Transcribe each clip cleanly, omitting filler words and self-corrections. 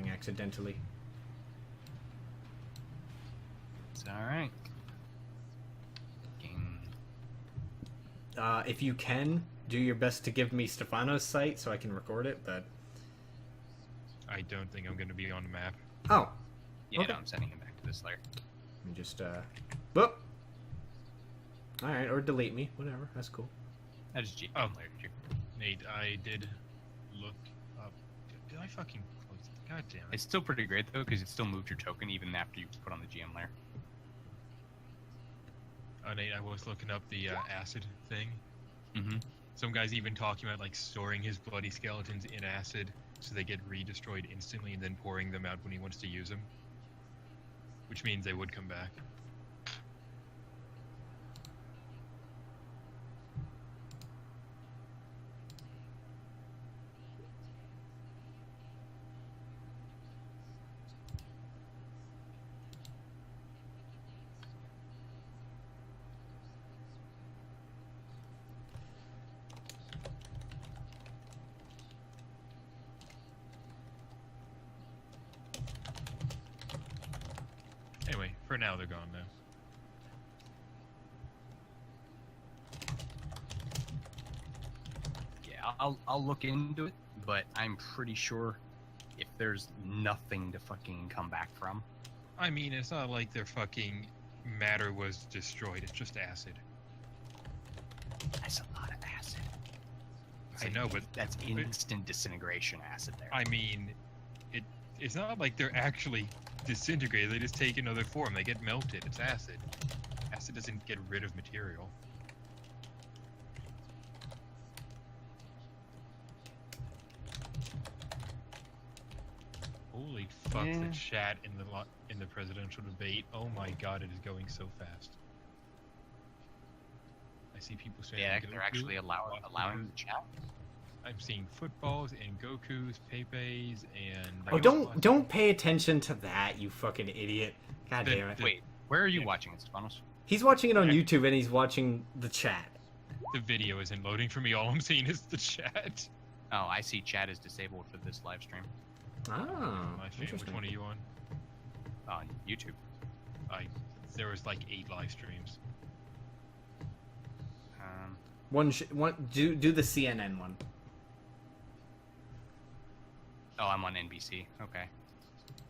accidentally. It's alright. If you can, do your best to give me Stefanos' site so I can record it, but... I don't think I'm going to be on the map. Oh. Yeah, okay. no, I'm sending him back to this layer. Let me just, Whoop! Alright, or delete me. Whatever, that's cool. That is GM layer. Nate, I did look up... Did I fucking close it? God damn it. It's still pretty great, though, because it still moved your token even after you put on the GM layer. Nate, I was looking up the acid thing. Mm-hmm. Some guy's even talking about, like, storing his bloody skeletons in acid so they get re-destroyed instantly and then pouring them out when he wants to use them. Which means they would come back. Anyway, for now they're gone now. Yeah, I'll look into it, but I'm pretty sure if there's nothing to fucking come back from. I mean, it's not like their fucking matter was destroyed, it's just acid. That's a lot of acid. I know, but... That's instant disintegration acid there. I mean, it's not like they're actually disintegrated, they just take another form, they get melted, it's acid. Acid doesn't get rid of material. Holy fuck, the chat in the presidential debate, oh my god, it is going so fast. I see people saying... Yeah, they're actually allowing the chat. I'm seeing footballs and Gokus, Pepes, and... Oh, don't pay attention to that, you fucking idiot. God damn it. Wait, where are you watching it, Stefanos? He's watching it on YouTube and he's watching the chat. The video isn't loading for me, all I'm seeing is the chat. Oh, I see chat is disabled for this live stream. Oh, My fan, which one are you on? On YouTube. There was like 8 live streams. Do the CNN one. Oh, I'm on NBC. Okay.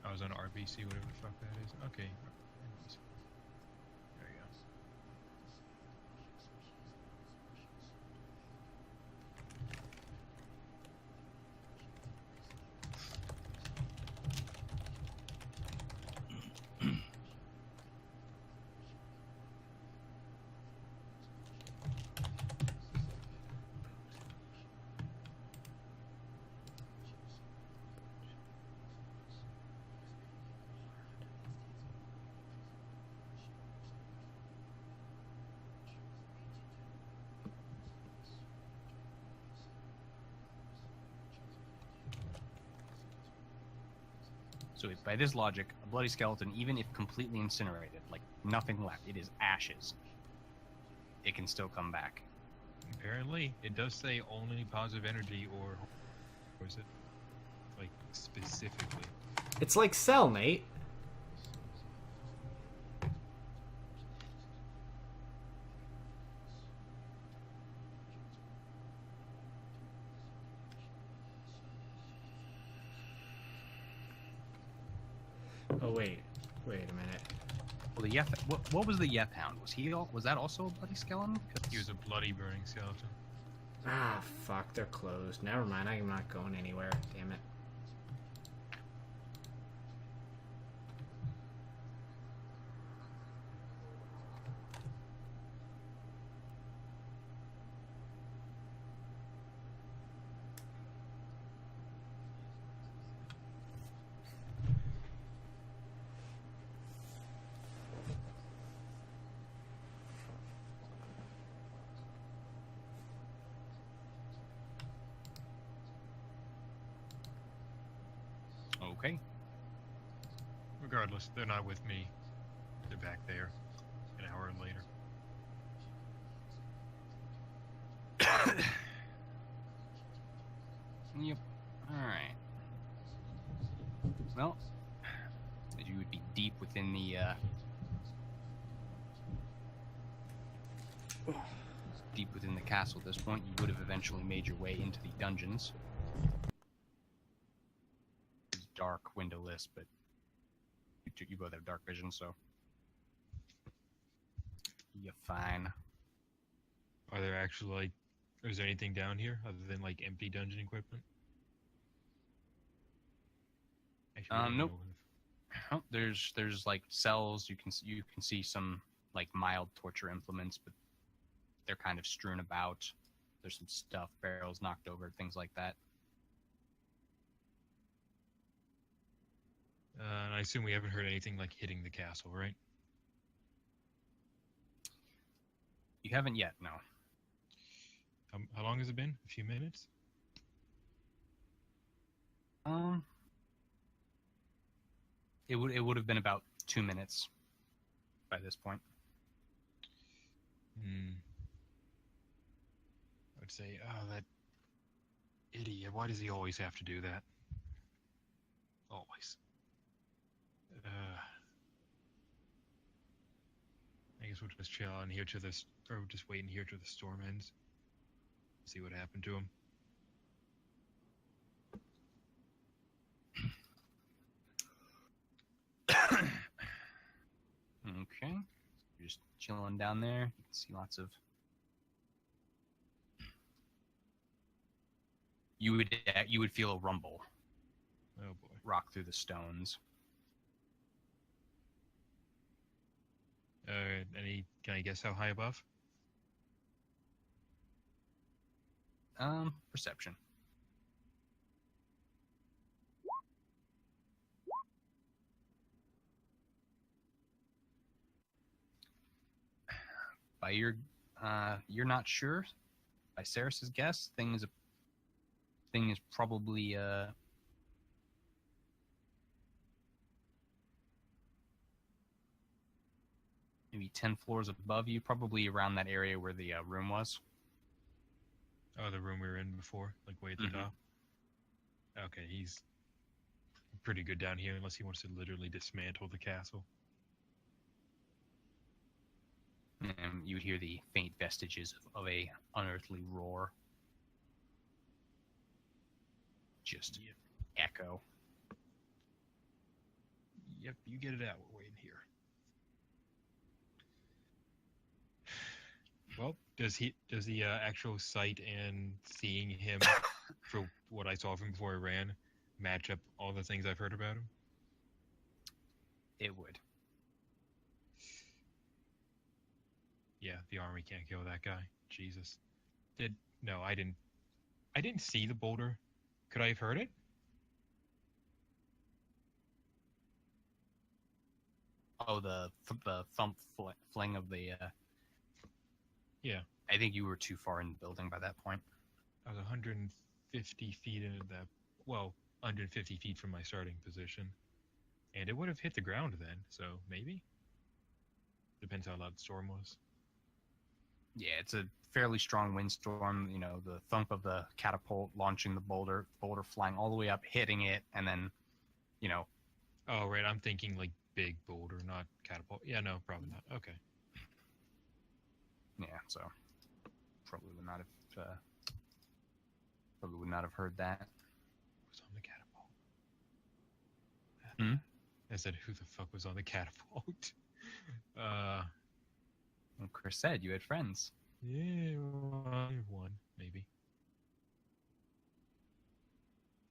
I was on RBC, whatever the fuck that is. Okay. NBC. There you go. So by this logic, a bloody skeleton, even if completely incinerated, like nothing left, it is ashes, it can still come back. Apparently, it does say only positive energy or is it, like, specifically? It's like Cell, Nate. Oh wait a minute. Well, the Yeth, what was the Yeth Hound? Was that also a bloody skeleton? He was a bloody burning skeleton. Ah, fuck, they're closed. Never mind, I'm not going anywhere. Damn it. Okay. Regardless, they're not with me. They're back there an hour later. Yep. Alright. Well, you would be deep within the castle at this point. You would have eventually made your way into the dungeons. It's dark, windowless, but you both have dark vision, so you're fine. Are there actually, like, is there anything down here other than, like, empty dungeon equipment? Actually, I don't Nope. know Oh, there's like cells. You can see some like mild torture implements, but they're kind of strewn about. There's some stuff, barrels knocked over, things like that. And I assume we haven't heard anything like hitting the castle, right? You haven't yet, no. How long has it been? A few minutes? It would have been about 2 minutes by this point. I would say, oh, that idiot. Why does he always have to do that? Always. I guess we'll just chill on here to this, or just wait in here till the storm ends. See what happened to him. Okay. You're just chilling down there. You can see lots of... You would feel a rumble Oh boy. rock through the stones. Can I guess how high above? Perception. By your, you're not sure. By Ceres's guess, thing is probably maybe 10 floors above you, probably around that area where the room was. Oh, the room we were in before, like way at the top. Okay, he's pretty good down here, unless he wants to literally dismantle the castle. And you would hear the faint vestiges of a unearthly roar. Just echo. Yep, you get it out. We're waiting here. Well, does the actual sight and seeing him for what I saw of him before I ran match up all the things I've heard about him? It would. Yeah, the army can't kill that guy. Jesus. No, I didn't see the boulder. Could I have heard it? Oh, the thump fling of the. Yeah. I think you were too far in the building by that point. I was 150 feet into that. Well, 150 feet from my starting position, and it would have hit the ground then. So maybe. Depends how loud the storm was. Yeah, it's a fairly strong windstorm. You know, the thump of the catapult launching the boulder flying all the way up, hitting it, and then, you know. Oh, right. I'm thinking like big boulder, not catapult. Yeah, no, probably not. Okay. Yeah, so probably would not have heard that. Who was on the catapult? Hmm? I said, who the fuck was on the catapult? Well, Chris said you had friends. Yeah, one maybe.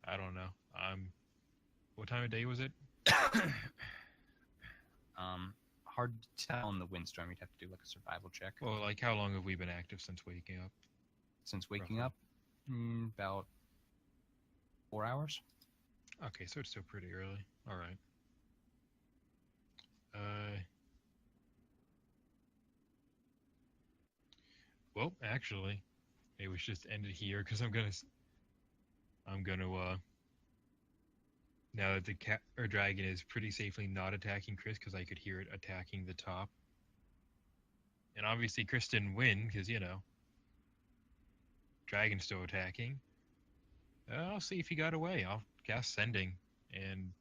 I don't know. What time of day was it? Hard to tell in the windstorm. You'd have to do like a survival check. Well, like how long have we been active since waking up? Since waking roughly. up, about 4 hours. Okay, so it's still pretty early. All right. Well, actually, maybe we should just end it here because I'm gonna now that the cat or dragon is pretty safely not attacking Chris because I could hear it attacking the top, and obviously Chris didn't win because dragon's still attacking. I'll see if he got away. I'll cast sending and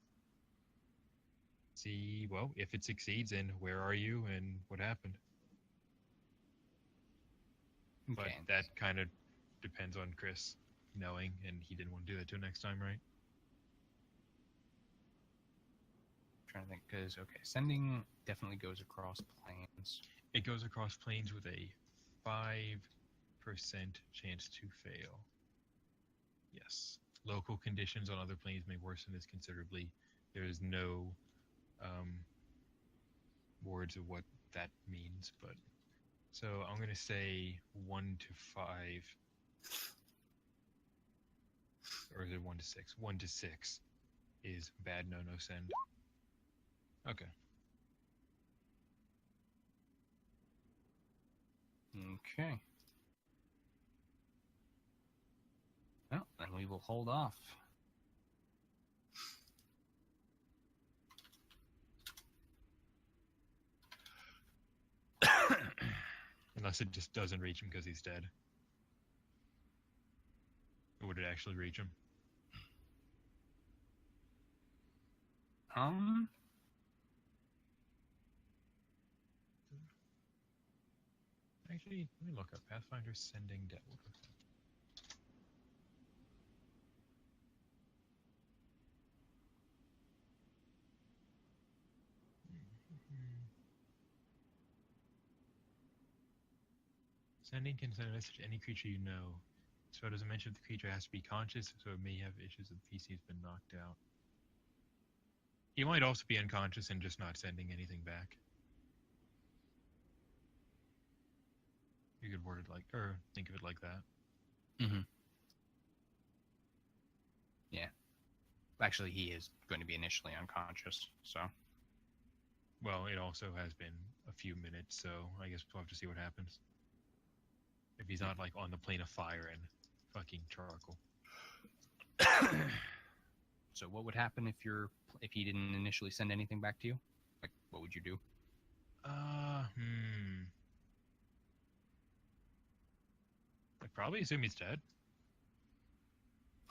See, well, if it succeeds, then where are you and what happened? But Okay. that kind of depends on Chris knowing, and he didn't want to do that till next time, right? Trying to think, because sending definitely goes across planes. It goes across planes with a 5% chance to fail. Yes. Local conditions on other planes may worsen this considerably. There is no words of what that means, but so I'm gonna say 1 to 5, or is it 1 to 6? 1 to 6 is bad. No send. Okay. Okay. Well, then we will hold off. Unless it just doesn't reach him because he's dead. Or would it actually reach him? Actually, let me look up Pathfinder sending death. Sending can send a message to any creature you know. So it doesn't mention if the creature has to be conscious, so it may have issues if the PC has been knocked out. He might also be unconscious and just not sending anything back. You could word it like, or think of it like that. Mm-hmm. Yeah. Actually, he is going to be initially unconscious, so. Well, it also has been a few minutes, so I guess we'll have to see what happens. If he's not, like, on the plane of fire and fucking charcoal. So what would happen if he didn't initially send anything back to you? Like, what would you do? I'd probably assume he's dead.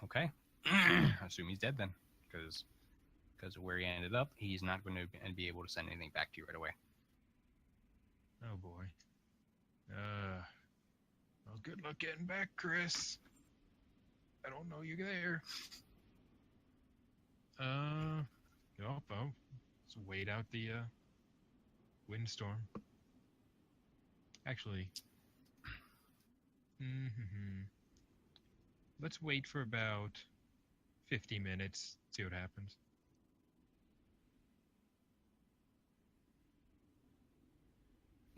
Okay. I assume he's dead then, because of where he ended up, he's not going to be able to send anything back to you right away. Oh boy. Well, good luck getting back, Chris. I don't know you there. Let's wait out the windstorm. Actually, let's wait for about 50 minutes, see what happens.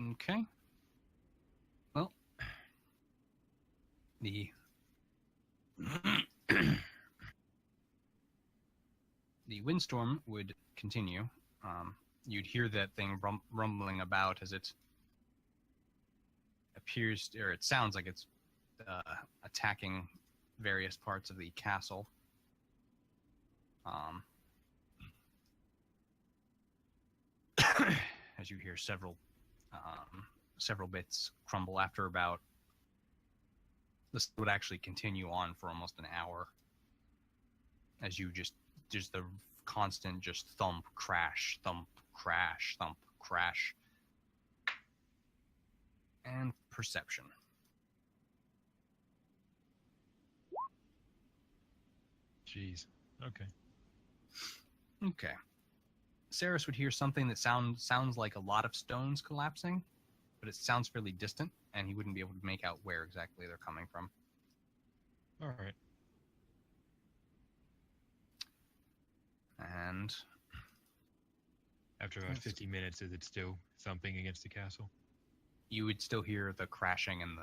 Okay. Well, the windstorm would continue. You'd hear that thing rumbling about as it appears, or it sounds like it's attacking various parts of the castle. As you hear several bits crumble after about. This would actually continue on for almost an hour. As you there's the constant just thump, crash, thump, crash, thump, crash. And perception. Jeez. Okay. Okay. Saris would hear something that sounds like a lot of stones collapsing, but it sounds fairly distant, and he wouldn't be able to make out where exactly they're coming from. All right. And after about 50 minutes, is it still thumping against the castle? You would still hear the crashing and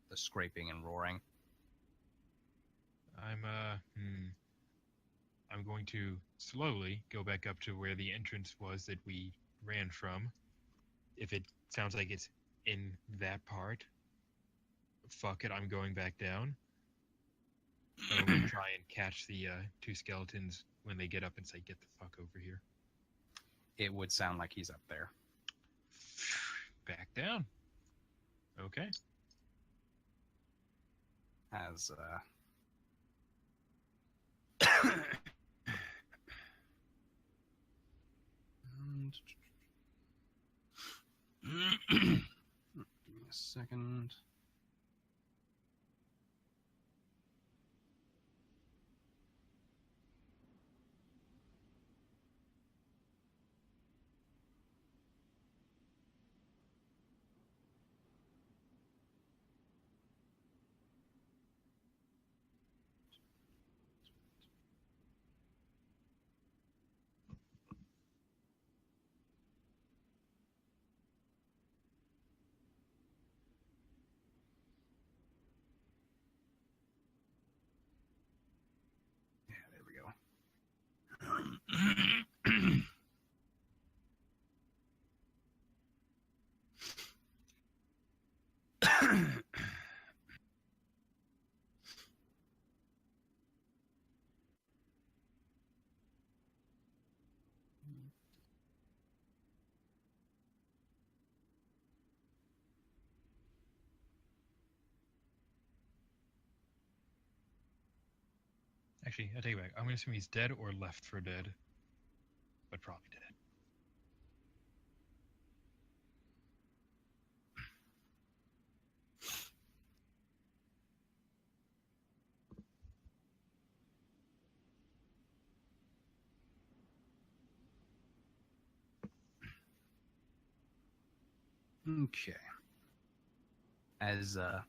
the scraping and roaring. I'm going to slowly go back up to where the entrance was that we ran from. If it sounds like it's in that part, fuck it, I'm going back down. I'm going to try and catch the two skeletons when they get up and say, "Get the fuck over here." It would sound like he's up there. Back down. Okay. As second. Yeah, there we go. Actually, I take it back. I'm gonna assume he's dead or left for dead, but probably dead. Okay. As the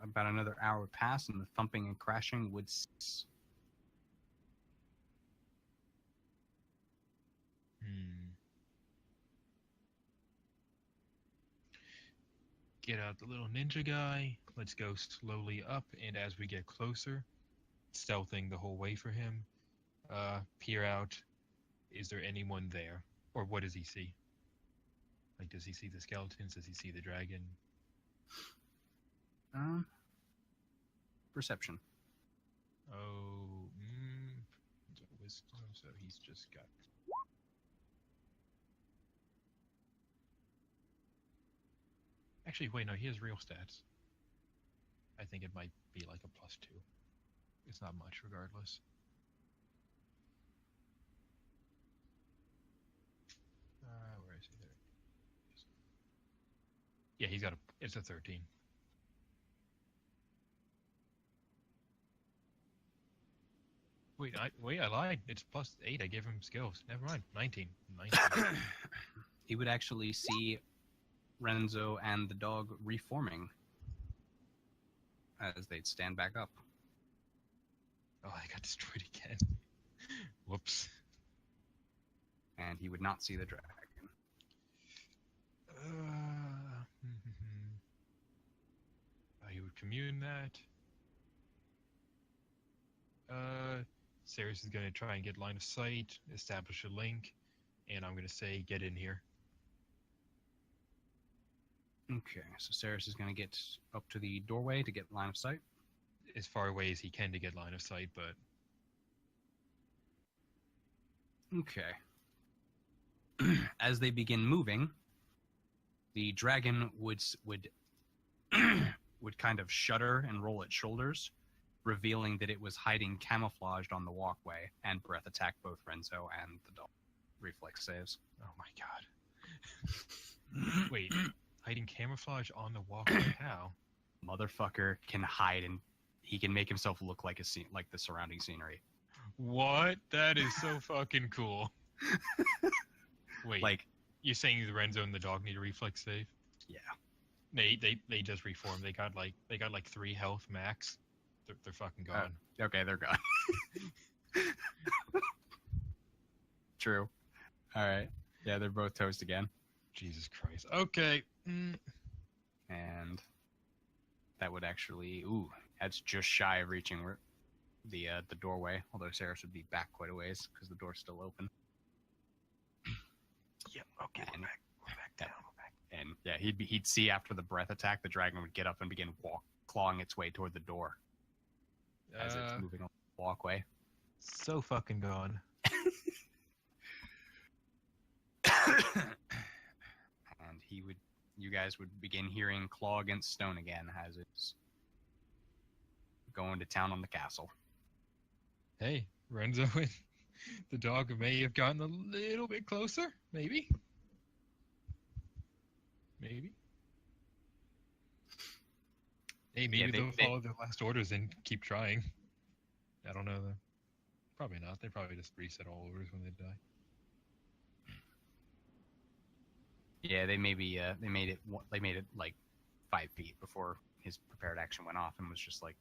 about another hour would pass, and the thumping and crashing would cease. Get out the little ninja guy. Let's go slowly up, and as we get closer, stealthing the whole way for him, peer out. Is there anyone there? Or what does he see? Like, does he see the skeletons? Does he see the dragon? Perception. Oh, wisdom, so he's just got... Actually, wait, no, he has real stats. I think it might be like a +2. It's not much, regardless. Where is he there? Yeah, he's got it's a 13. Wait, I lied. It's +8. I gave him skills. Never mind. 19. 19. He would actually see Renzo and the dog reforming as they'd stand back up. Oh, I got destroyed again. Whoops. And he would not see the dragon. He would commune that. Ceres is going to try and get line of sight, establish a link, and I'm going to say, get in here. Okay, so Ceres is going to get up to the doorway to get line of sight. As far away as he can to get line of sight, but... Okay. As they begin moving, the dragon would kind of shudder and roll its shoulders, revealing that it was hiding camouflaged on the walkway, and breath attack both Renzo and the dog. Reflex saves. Oh my god. Wait, hiding camouflage on the walkway? How? Motherfucker can hide, and he can make himself look like like the surrounding scenery. What? That is so fucking cool. Wait, Like, you're saying the Renzo and the dog need a reflex save? yeah. They just reformed. They got like 3 health max. They're fucking gone. Okay, they're gone. True. All right. Yeah, they're both toast again. Jesus Christ. Okay. And that would actually... Ooh, that's just shy of reaching the doorway, although Ceres would be back quite a ways because the door's still open. Yep. Okay. And we're back down. And yeah, he'd see after the breath attack, the dragon would get up and begin clawing its way toward the door as it's moving on the walkway. So fucking gone. And you guys would begin hearing claw against stone again as it's going to town on the castle. Hey, Renzo and the dog may have gotten a little bit closer. Maybe Maybe. Hey, Yeah, maybe they- they'll they- follow their last orders and keep trying. I don't know though. Probably not. They probably just reset all orders when they die. Yeah, they maybe they made it like 5 feet before his prepared action went off and was just like,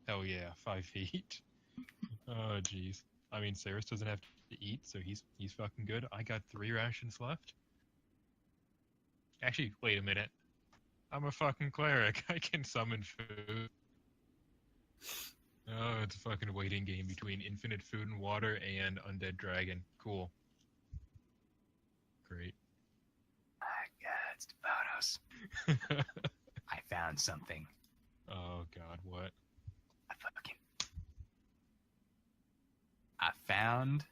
Hell yeah, 5 feet. Oh jeez. I mean, Cyrus doesn't have to eat, so he's fucking good. I got 3 rations left. Actually, wait a minute. I'm a fucking cleric. I can summon food. Oh, it's a fucking waiting game between infinite food and water and undead dragon. Cool. Great. my God, Stefanos, I found something. Oh god, what? I found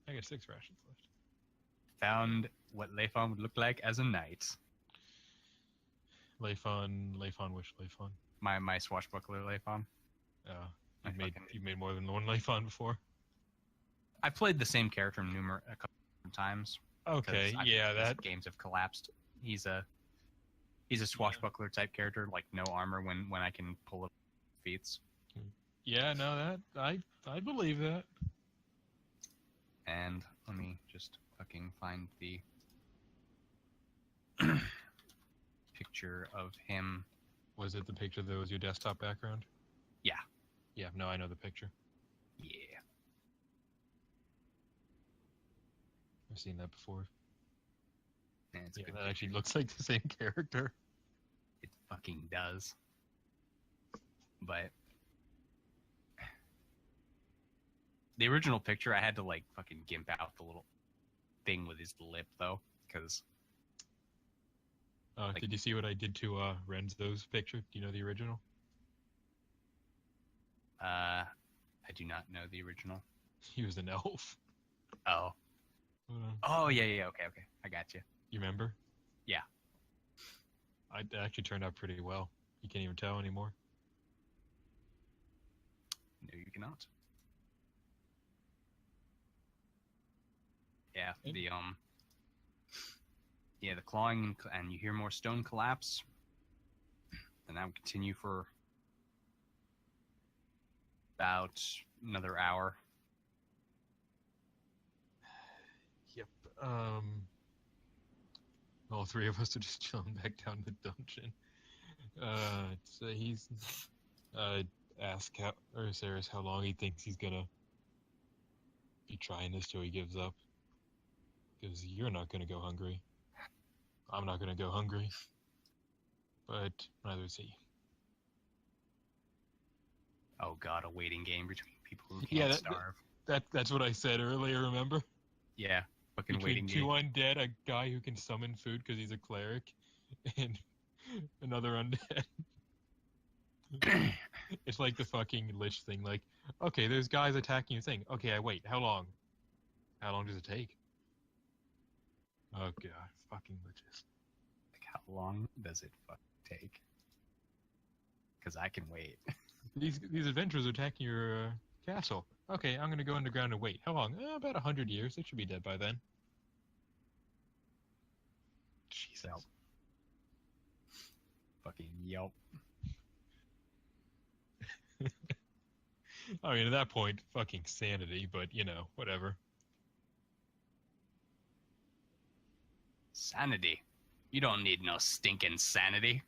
I got 6 rations left. what Leifon would look like as a knight. Leifon, which Leifon? My swashbuckler Leifon. Oh, I you've made more than one Leifon before. I've played the same character a couple of times. Okay, because yeah, his that games have collapsed. He's a swashbuckler type character, like no armor when I can pull up feats. yeah, no, that I believe that. And let me just fucking find the picture of him. Was it the picture that was your desktop background? Yeah. Yeah, no, I know the picture. Yeah. I've seen that before. And it's a Yeah, good that actually looks like the same character. It fucking does. But the original picture, I had to like fucking gimp out the little thing with his lip though, because Did you see what I did to Renzo's picture? Do you know the original? I do not know the original. He was an elf. Oh. Hold on. Oh yeah, okay. I got you. You remember? Yeah. It actually turned out pretty well. You can't even tell anymore. No, you cannot. Yeah, the clawing and you hear more stone collapse. And that will continue for about another hour. Yep. All 3 of us are just chilling back down the dungeon. So he's ask Cyrus how long he thinks he's gonna be trying this till he gives up. Because you're not gonna go hungry. I'm not gonna go hungry. But neither is he. Oh god, a waiting game between people who can't starve. That's what I said earlier, remember? Yeah, fucking Between waiting 2 game. undead, a guy who can summon food because he's a cleric, and another undead. It's like the fucking lich thing, like, okay, there's guys attacking your thing. Okay, I wait. How long? How long does it take? Oh god, fucking liches. Like, how long does it fucking take? Because I can wait. These adventurers are attacking your castle. Okay, I'm gonna go underground and wait. How long? About 100 years. They should be dead by then. Jesus. Yelp. Fucking yelp. I mean, at that point, fucking sanity, but, you know, whatever. Sanity. You don't need no stinking sanity.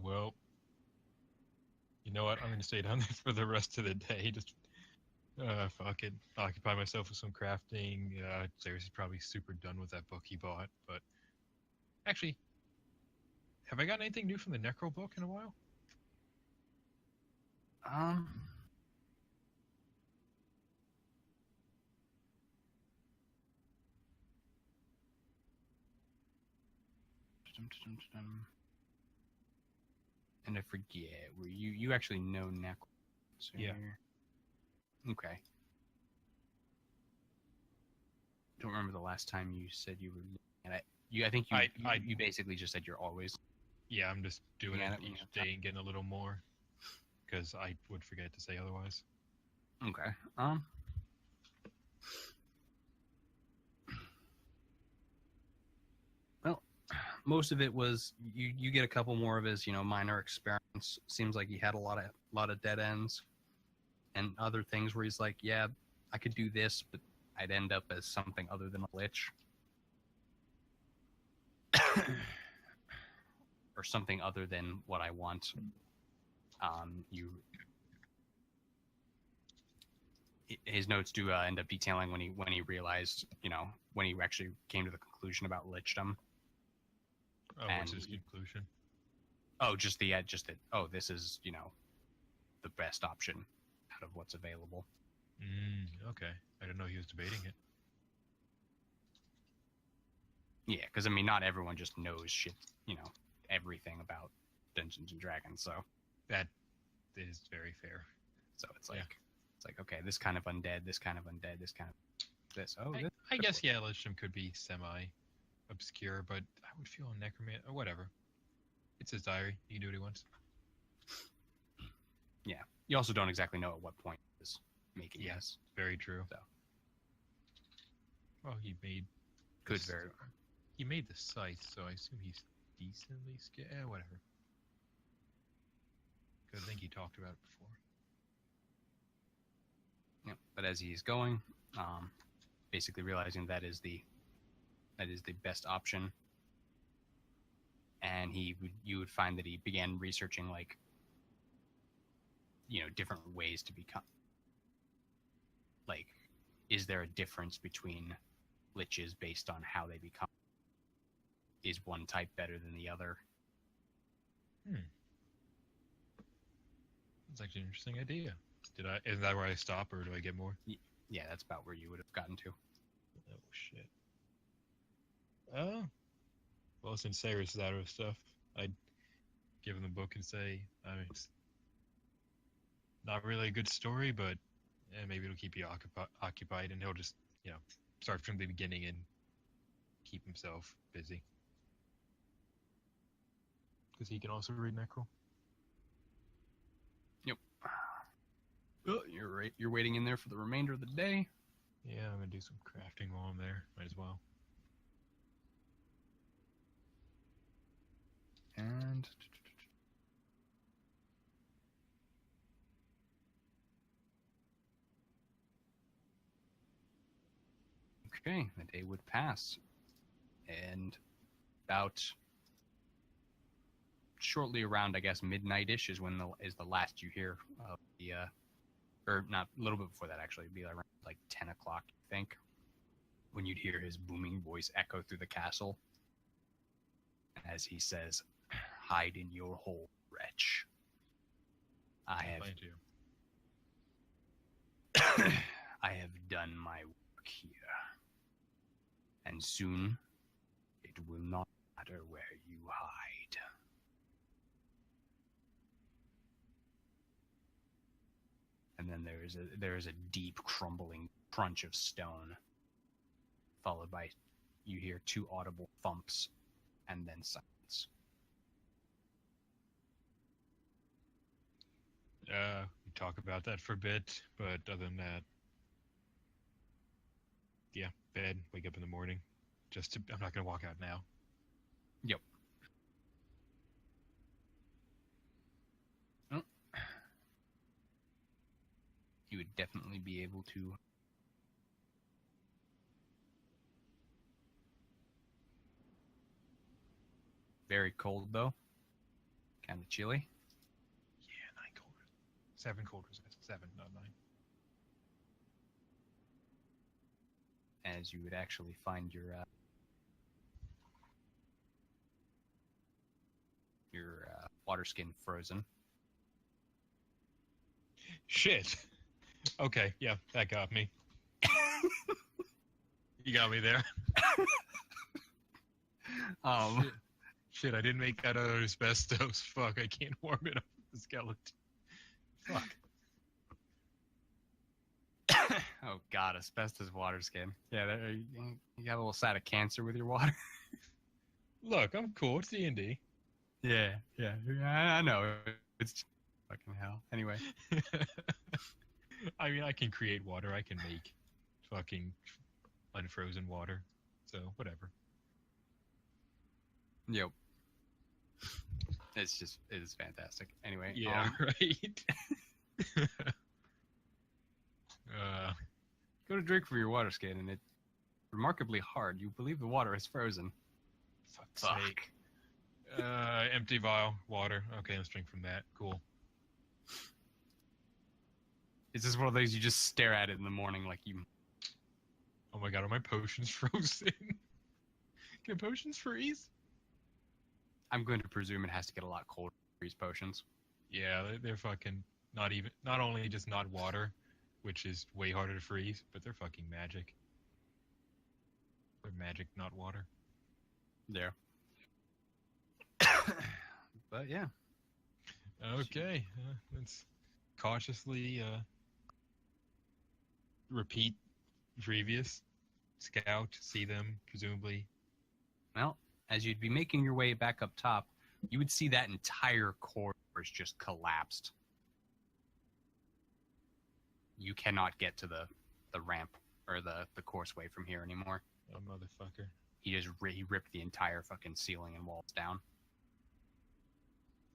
Well, you know what? I'm gonna stay down there for the rest of the day. Just, fuck it. Occupy myself with some crafting. Cyrus is probably super done with that book he bought, but... Actually, have I gotten anything new from the Necro book in a while? And I forget, were you actually know Necro? So Yeah. Okay. Don't remember the last time you said you were looking at it. I think you basically just said you're always. Yeah, I'm just doing Yeah, it that- each day and getting a little more. Because I would forget to say otherwise. Okay. Well, most of it was you get a couple more of his, minor experiments. Seems like he had a lot of dead ends and other things where he's like, yeah, I could do this, but I'd end up as something other than a lich. Or something other than what I want. His notes do end up detailing when he realized, when he actually came to the conclusion about lichdom. Oh, what's his conclusion? Oh, just that. Oh, this is the best option out of what's available. Okay, I didn't know he was debating it. Yeah, because not everyone just knows shit, everything about Dungeons and Dragons. So that is very fair. So it's like, It's like, okay, this kind of undead, this kind of undead, this kind of this. Oh, I guess lichdom could be semi-obscure, but I would feel a necromancer or whatever. It's his diary. He can do what he wants. Yeah, you also don't exactly know at what point he is making this. Very true. So, well, he made he made the site, so I assume he's decently scared. Whatever. Because I think he talked about it before. Yeah, but as he's going, basically realizing that is the best option, and you would find that he began researching different ways to become. Like, is there a difference between liches based on how they become? Is one type better than the other? That's actually an interesting idea. Is that where I stop, or do I get more? Yeah, that's about where you would have gotten to. Oh, shit. Well, since Cyrus is out of stuff, I'd give him the book and say, it's not really a good story, but maybe it'll keep you occupied, and he'll just, start from the beginning and keep himself busy. Because he can also read Necro. Yep. Oh, you're right. You're waiting in there for the remainder of the day. Yeah, I'm gonna do some crafting while I'm there. Might as well. And okay, the day would pass, and about shortly around, I guess, midnight-ish is when is the last you hear of the, or not, a little bit before that actually, it'd be around like 10 o'clock, I think, when you'd hear his booming voice echo through the castle as he says, "Hide in your hole, wretch. I have done my work here, and soon it will not matter where you hide." And then there is a deep crumbling crunch of stone, followed by you hear two audible thumps, and then silence. We talk about that for a bit, but other than that, yeah, bed, wake up in the morning. I'm not gonna walk out now. Yep. Well, you would definitely be able to very cold though. Kind of chilly. Yeah, 9 quarters. 7 quarters. 7, not 9. As you would actually find your water skin frozen. Shit. Okay, yeah, that got me. You got me there. Shit, I didn't make that out of asbestos. Fuck, I can't warm it up with the skeleton. Fuck. Oh god, asbestos water skin. Yeah, you got a little side of cancer with your water. Look, I'm cool. It's D&D. Yeah, I know. It's fucking hell. Anyway. I mean, I can create water. I can make fucking unfrozen water. So, whatever. Yep. It is fantastic. Anyway, Yeah, right? go to drink from your water skin, and it's remarkably hard. You believe the water is frozen. Fuck's Fuck. sake. Empty vial, water. Okay, let's drink from that. Cool. It's just one of those you just stare at it in the morning like you... Oh my god, are my potions frozen? Can potions freeze? I'm going to presume it has to get a lot colder to freeze potions. Yeah, they're fucking not only just not water, which is way harder to freeze, but they're fucking magic. They're magic, not water. There. But yeah. Okay, let's cautiously repeat previous. Scout, see them, presumably. Well, as you'd be making your way back up top, you would see that entire corridor is just collapsed. You cannot get to the ramp or the courseway from here anymore. Oh, motherfucker. He ripped the entire fucking ceiling and walls down.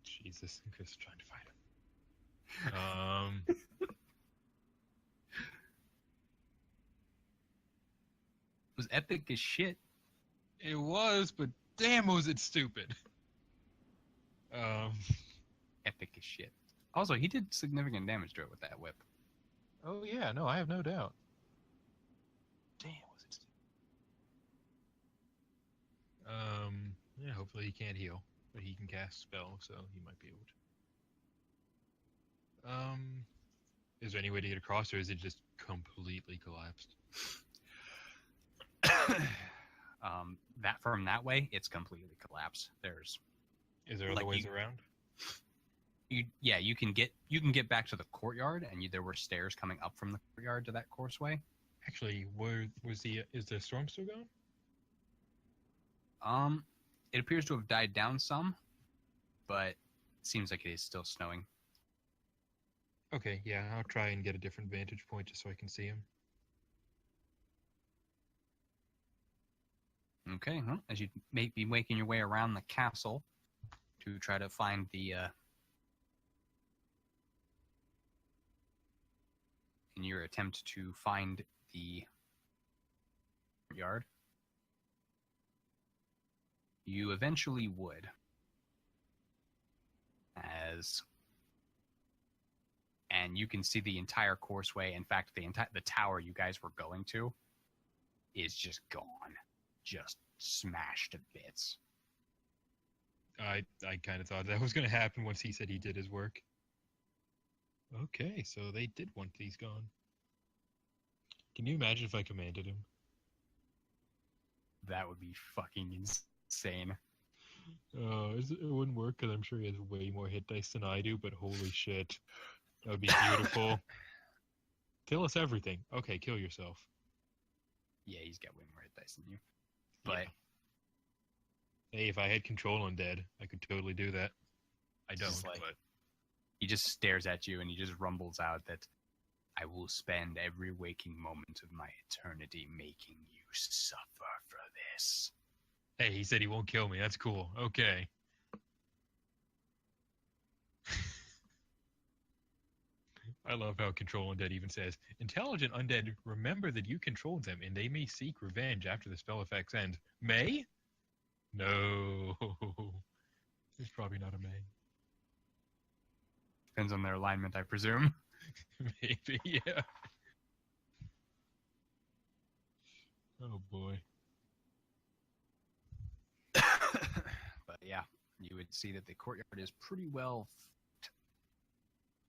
Jesus, I'm just trying to find him. It was epic as shit. It was, but damn was it stupid. Epic as shit. Also, he did significant damage to it with that whip. Oh yeah, no, I have no doubt. Damn was it stupid. Yeah, hopefully he can't heal, but he can cast spell, so he might be able to. Is there any way to get across, or is it just completely collapsed? That from that way, it's completely collapsed. Is there other ways around? You can get back to the courtyard, and there were stairs coming up from the courtyard to that courseway. Actually, is the storm still going? It appears to have died down some, but it seems like it is still snowing. Okay, yeah, I'll try and get a different vantage point just so I can see him. Okay, well, as you may be making your way around the castle to try to find in your attempt to find the yard, you eventually would, and you can see the entire courseway. In fact, the tower you guys were going to is just gone, just smashed to bits. I kind of thought that was going to happen once he said he did his work. Okay, so they did want these gone. Can you imagine if I commanded him? That would be fucking insane. It wouldn't work because I'm sure he has way more hit dice than I do, but holy shit. That would be beautiful. Tell us everything. Okay, kill yourself. Yeah, he's got way more hit dice than you. But yeah. Hey, if I had control undead, I could totally do that. I don't, but... He just stares at you and he just rumbles out that I will spend every waking moment of my eternity making you suffer for this. Hey, he said he won't kill me. That's cool. Okay. I love how Control Undead even says, intelligent undead remember that you controlled them and they may seek revenge after the spell effects end. May? No. It's probably not a may. Depends on their alignment, I presume. Maybe, yeah. Oh boy. But yeah, you would see that the courtyard is pretty well.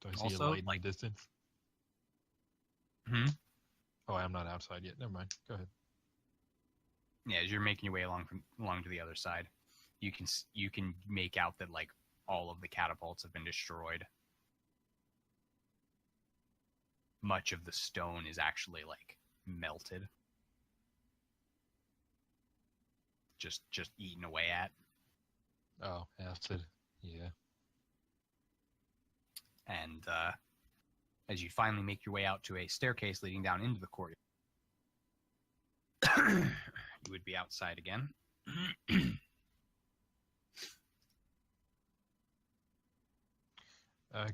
Do I see Also, a light in the distance? Hmm? Oh, I'm not outside yet. Never mind. Go ahead. Yeah, as you're making your way along to the other side, you can make out that like all of the catapults have been destroyed. Much of the stone is actually like melted, just eaten away at. Oh, acid. Yeah. And as you finally make your way out to a staircase leading down into the courtyard. You would be outside again.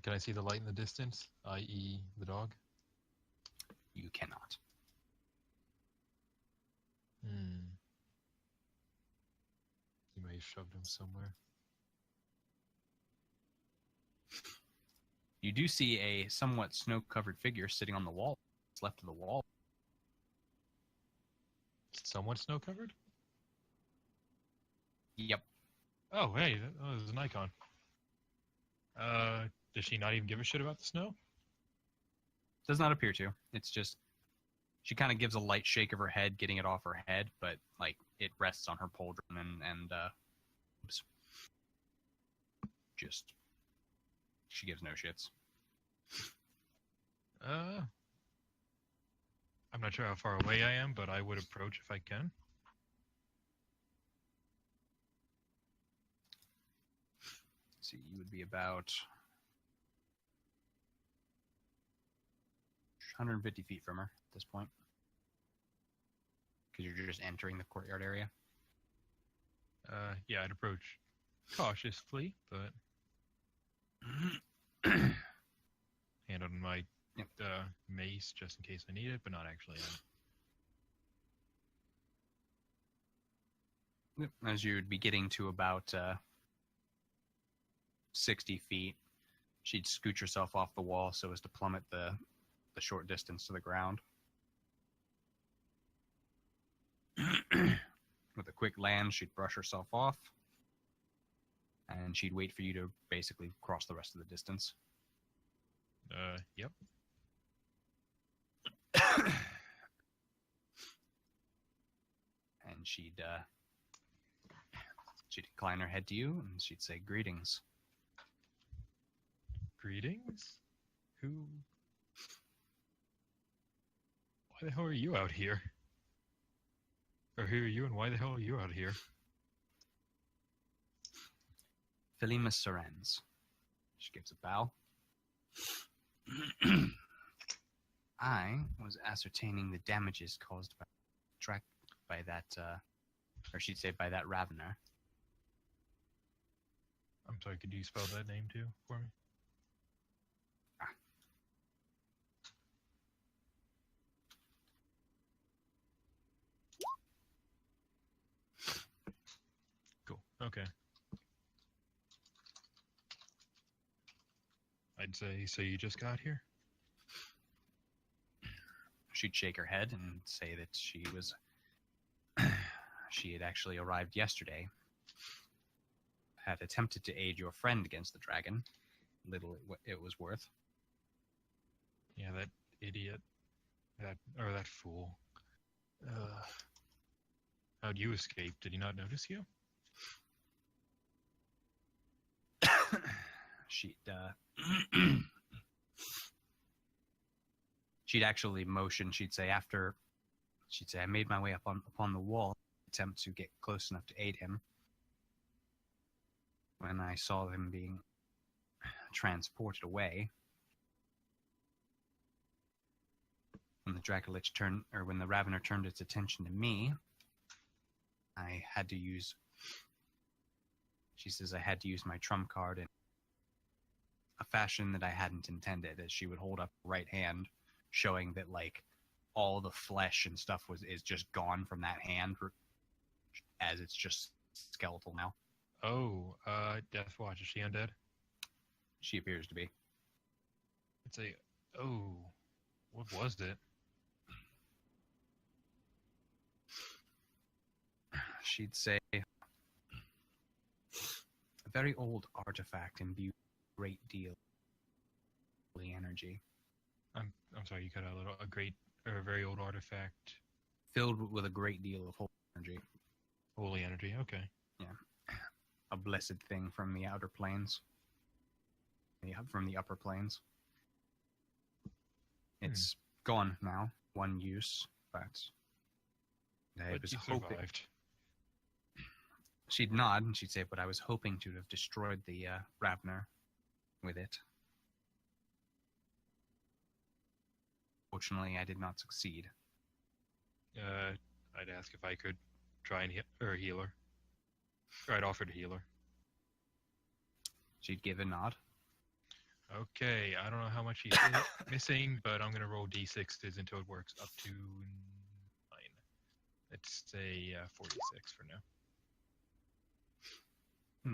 Can I see the light in the distance, i.e. the dog? You cannot. You may have shoved him somewhere. You do see a somewhat snow-covered figure sitting on the wall. It's left of the wall. Somewhat snow-covered? Yep. Oh, hey, there's an icon. Does she not even give a shit about the snow? Does not appear to. It's just, she kind of gives a light shake of her head, getting it off her head, but, like, it rests on her pauldron and just, she gives no shits. I'm not sure how far away I am, but I would approach if I can. Let's see, you would be about 150 feet from her at this point. Because you're just entering the courtyard area. Yeah, I'd approach cautiously, but hand on my mace just in case I need it, but not actually. As you would be getting to about 60 feet, she'd scoot herself off the wall so as to plummet the short distance to the ground. With a quick land, she'd brush herself off, and she'd wait for you to basically cross the rest of the distance. Yep. And she'd incline her head to you, and she'd say, "Greetings." Greetings? Who? Why the hell are you out here? Or who are you, and why the hell are you out here? Philimus Sorens. She gives a bow. I was ascertaining the damages caused by that, or she'd say by that Ravener. I'm sorry, could you spell that name too for me? Cool. Okay. I'd say, so you just got here? She'd shake her head and say that she had actually arrived yesterday, had attempted to aid your friend against the dragon, little it was worth. Yeah, that idiot. That fool. How'd you escape? Did he not notice you? She'd actually motion. She'd say, I made my way up upon the wall, attempt to get close enough to aid him. When I saw him being transported away, when the Ravener turned its attention to me, I had to use my trump card in a fashion that I hadn't intended, as she would hold up her right hand, showing that, like, all the flesh and stuff is just gone from that hand, as it's just skeletal now. Oh, Deathwatch, is she undead? She appears to be. I'd say, oh, what was it? She'd say, a very old artifact imbued with a great deal of holy energy. I'm sorry, you cut out a very old artifact. Filled with a great deal of holy energy. Holy energy, okay. Yeah. A blessed thing from the outer planes. From the upper planes. It's gone now, one use, but I was hoping. Survived. She'd nod and she'd say, but I was hoping to have destroyed the Ravener with it. Fortunately, I did not succeed. I'd ask if I could try and heal her. Or I'd offer to heal her. She'd give a nod. Okay, I don't know how much she's missing, but I'm going to roll d6s until it works up to 9. Let's say 46 for now.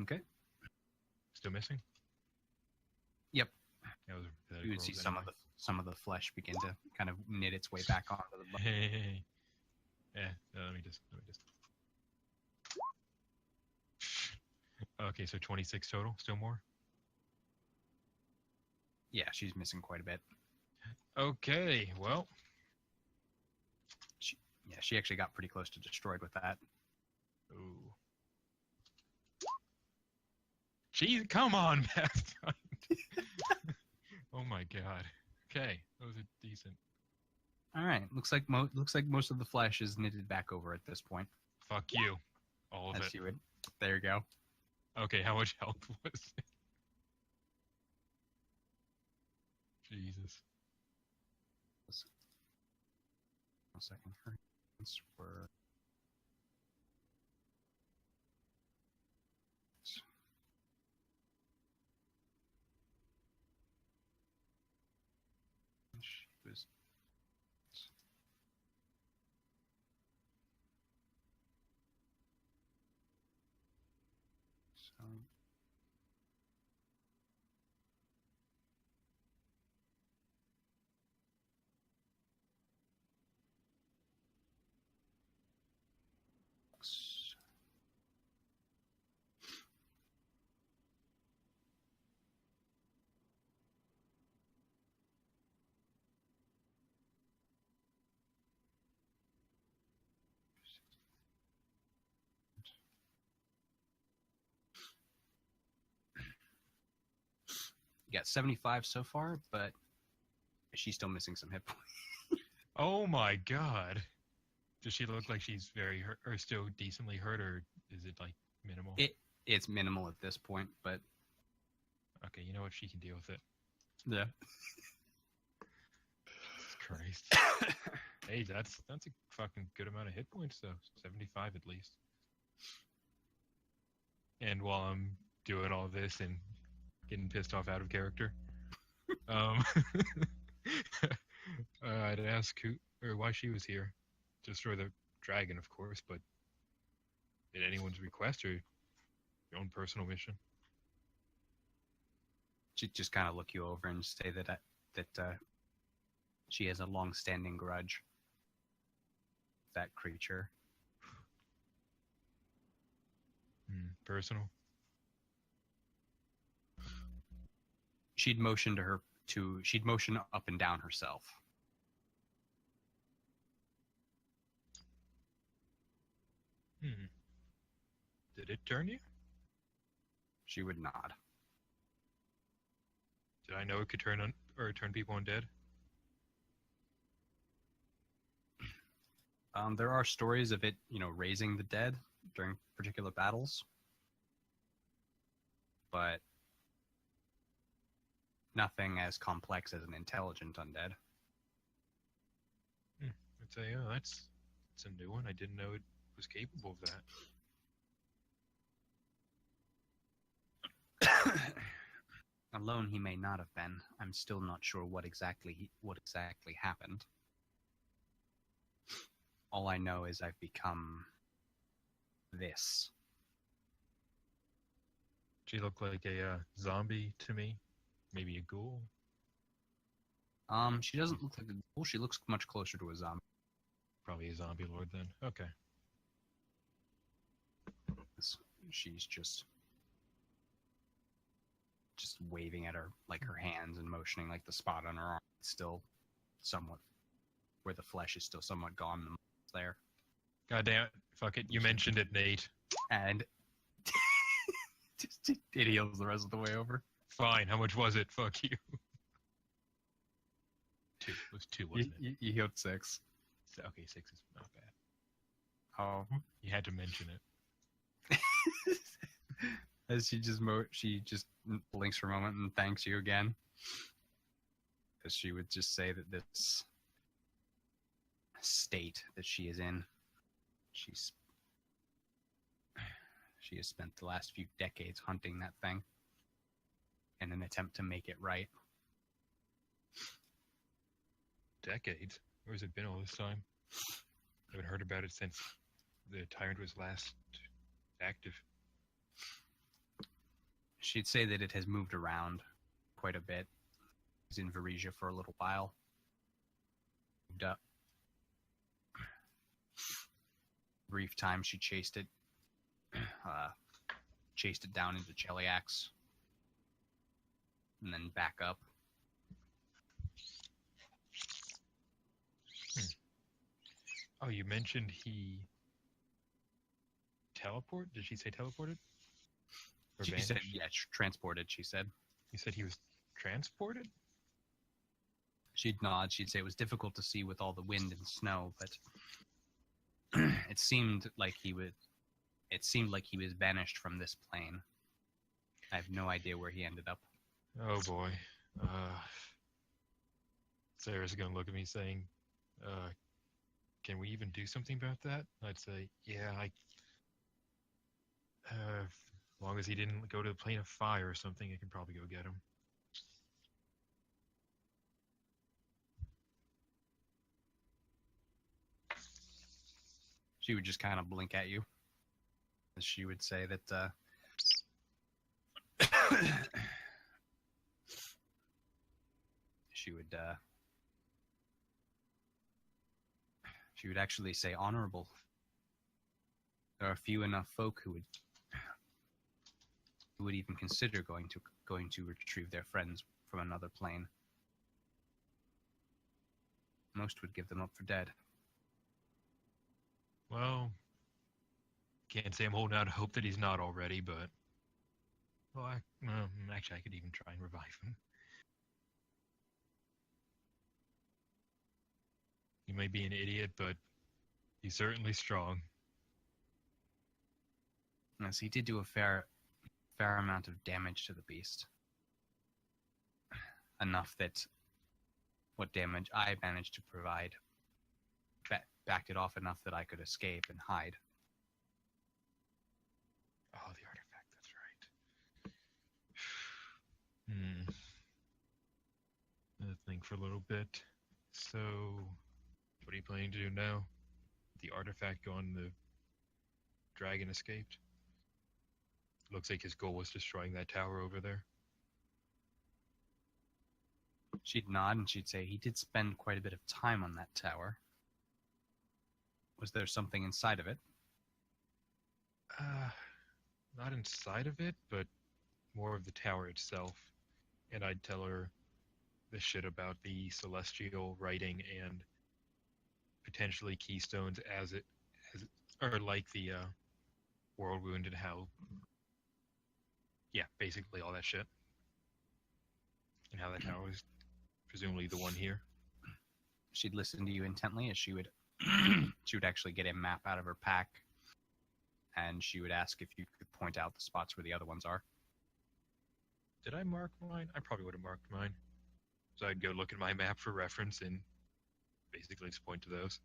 Okay. Still missing? Yep. That was pathetic You would see rolls some of the flesh begin to kind of knit its way back onto the bone. Hey. Yeah, let me just. Okay, so 26 total. Still more? Yeah, she's missing quite a bit. Okay, well. She actually got pretty close to destroyed with that. Ooh. Jeez, come on, Beth. Oh my god. Okay, those are decent. All right, looks like most of the flesh is knitted back over at this point. Fuck you. All of As it. you would. There you go. Okay, how much health was it? Jesus. A second. Her hands were. She was. So. You got 75 so far, but she's still missing some hit points. Oh my god. Does she look like she's very hurt, or still decently hurt, or is it like minimal? It's minimal at this point, but Okay, you know what? She can deal with it. yeah. Christ. Hey, that's a fucking good amount of hit points, though. 75 at least. And while I'm doing all this and getting pissed off out of character, I'd ask why she was here. Destroy the dragon, of course, but at anyone's request or your own personal mission? She'd just kind of look you over and say that she has a long-standing grudge. That creature. Personal? She'd motion up and down herself. Did it turn you? She would nod. Did I know it could turn people undead? There are stories of it, raising the dead during particular battles, but nothing as complex as an intelligent undead. I'd say, oh, that's a new one. I didn't know it was capable of that. Alone he may not have been. I'm still not sure what exactly happened. All I know is I've become this. She looked like a zombie to me. Maybe a ghoul. She doesn't look like a ghoul. She looks much closer to a zombie. Probably a zombie lord then. Okay. She's just waving at her, like her hands and motioning, like the spot on her arm is still somewhat, where the flesh is still somewhat gone. The muscle's there. God damn it. Fuck it. You mentioned it, Nate. And it heals the rest of the way over. Fine. How much was it? Fuck you. 2. It was 2, wasn't it? You healed 6. Okay, 6 is not bad. Oh. You had to mention it. As she just blinks for a moment and thanks you again. Because she would just say that this state that she is in. She has spent the last few decades hunting that thing in an attempt to make it right. Decades? Where has it been all this time? I haven't heard about it since the tyrant was last active. She'd say that it has moved around quite a bit. It was in Varesia for a little while. Moved up. Brief time she chased it. Chased it down into Cheliax. And then back up. Oh, you mentioned he teleport? Did she say teleported? Or She said, vanished? yeah, transported, she said. You said he was transported? She'd nod. She'd say it was difficult to see with all the wind and snow, but it seemed like he was banished from this plane. I have no idea where he ended up. Oh boy. Sarah's gonna look at me saying, can we even do something about that? I'd say, yeah, as long as he didn't go to the plane of fire or something, I can probably go get him. She would just kind of blink at you. She would say that she would actually say honorable. There are few enough folk who would even consider going to retrieve their friends from another plane. Most would give them up for dead. Well, can't say I'm holding out hope that he's not already, but... Well, actually, I could even try and revive him. He may be an idiot, but he's certainly strong. Yes, he did do a fair amount of damage to the beast. Enough that what damage I managed to provide backed it off enough that I could escape and hide. Oh, the artifact, that's right. I'll think for a little bit. So, what are you planning to do now? The artifact gone, the dragon escaped? Looks like his goal was destroying that tower over there. She'd nod and she'd say he did spend quite a bit of time on that tower. Was there something inside of it? Not inside of it, but more of the tower itself. And I'd tell her the shit about the celestial writing and potentially keystones or like the world wound and how, yeah, basically all that shit. And how that tower is presumably the one here. She'd listen to you intently as she would actually get a map out of her pack, and she would ask if you could point out the spots where the other ones are. Did I mark mine? I probably would have marked mine. So I'd go look at my map for reference and basically just point to those.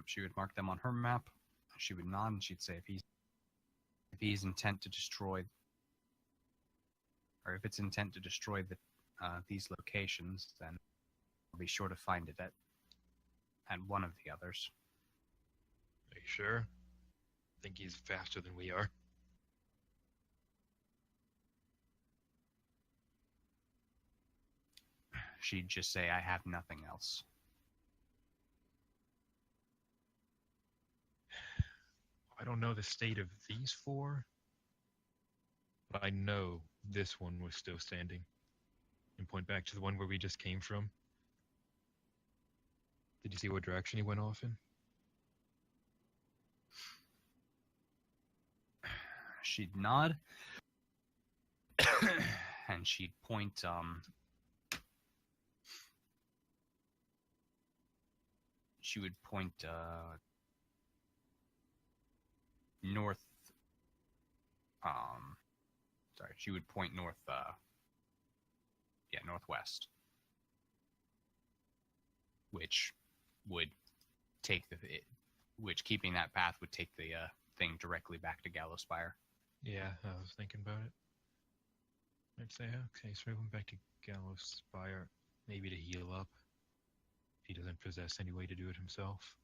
She would mark them on her map. She would nod and she'd say if he's intent to destroy, or if it's intent to destroy these locations, then I'll be sure to find it at one of the others. Are you sure? I think he's faster than we are. She'd just say, I have nothing else. I don't know the state of these four, but I know this one was still standing. And point back to the one where we just came from. Did you see what direction he went off in? She'd nod, and she'd point, she would point, north, she would point north, northwest. Which, would take which keeping that path would take the thing directly back to Gallowspire. Yeah, I was thinking about it. I'd say, okay, so we went back to Gallowspire, maybe to heal up. If he doesn't possess any way to do it himself.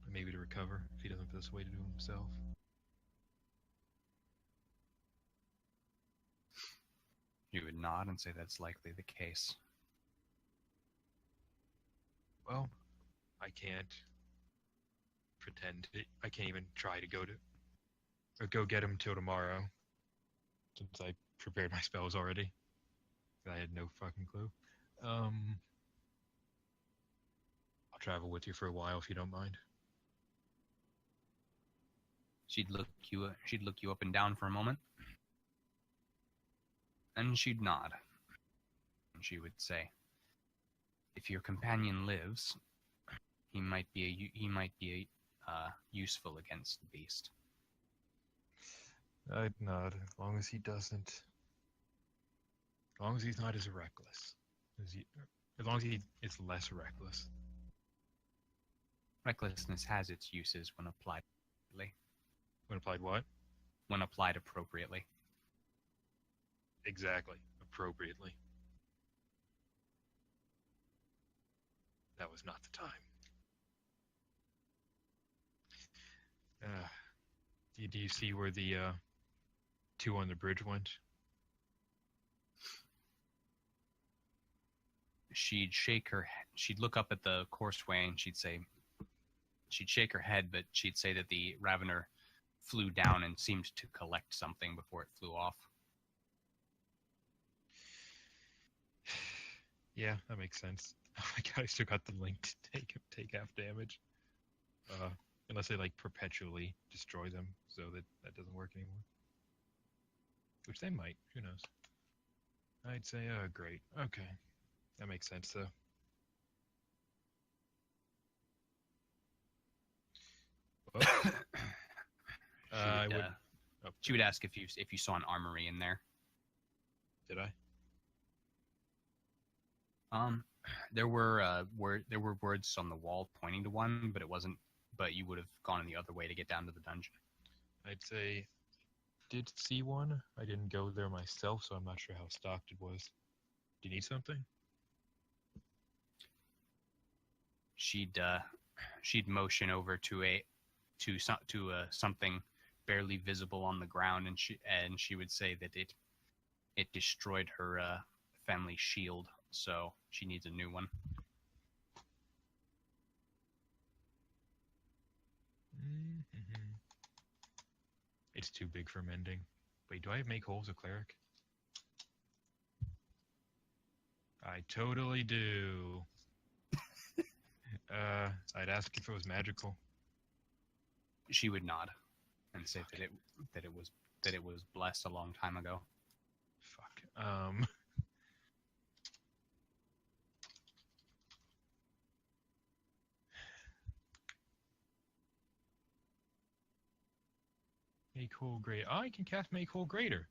Or maybe to recover, if he doesn't possess a way to do it himself. You would nod and say that's likely the case. Well, I can't pretend I can't even try to go get him till tomorrow, since I prepared my spells already. I had no fucking clue. I'll travel with you for a while if you don't mind. She'd look you up and down for a moment, and she'd nod. And she would say, "If your companion lives, he might be useful against the beast." I'd nod, as long as he doesn't. As long as he's not as reckless. As long as he is less reckless. Recklessness has its uses when applied appropriately. When applied what? When applied appropriately. Exactly. Appropriately. That was not the time. Do you see where the two on the bridge went? She'd look up at the courseway and she'd shake her head, but she'd say that the Ravener flew down and seemed to collect something before it flew off. Yeah, that makes sense. Oh my god, I still got the link to take half damage. Unless they like perpetually destroy them, so that doesn't work anymore. Which they might, who knows. I'd say, oh great. Okay. That makes sense though. Well, she would ask if you saw an armory in there. Did I? There were words on the wall pointing to one, but it wasn't. But you would have gone the other way to get down to the dungeon. I'd say, did see one. I didn't go there myself, so I'm not sure how stocked it was. Do you need something? She'd motion over to something barely visible on the ground, and she would say that it destroyed her family shield, so she needs a new one. Mm-hmm. It's too big for mending. Wait, do I make holes a cleric? I totally do. I'd ask if it was magical. She would nod and say that it was blessed a long time ago. Fuck. Make hole greater. I can cast Make Hole Greater.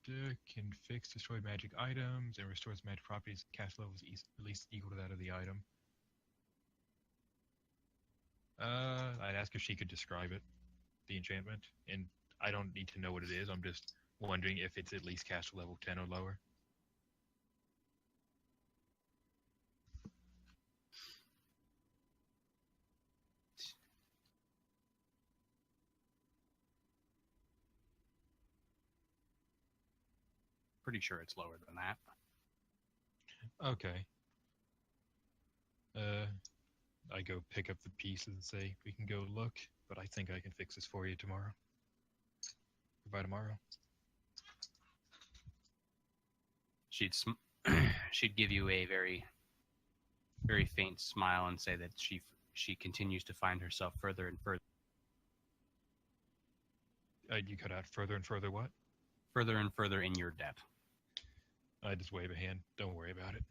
Can fix destroyed magic items and restores magic properties. Cast level is at least equal to that of the item. I'd ask if she could describe it, the enchantment, and I don't need to know what it is. I'm just wondering if it's at least cast level 10 or lower. Pretty sure it's lower than that. Okay. I go pick up the pieces and say, we can go look, but I think I can fix this for you tomorrow. By tomorrow. She'd give you a very, very faint smile and say that she continues to find herself further and further. You cut out further and further what? Further and further in your debt. I just wave a hand. Don't worry about it.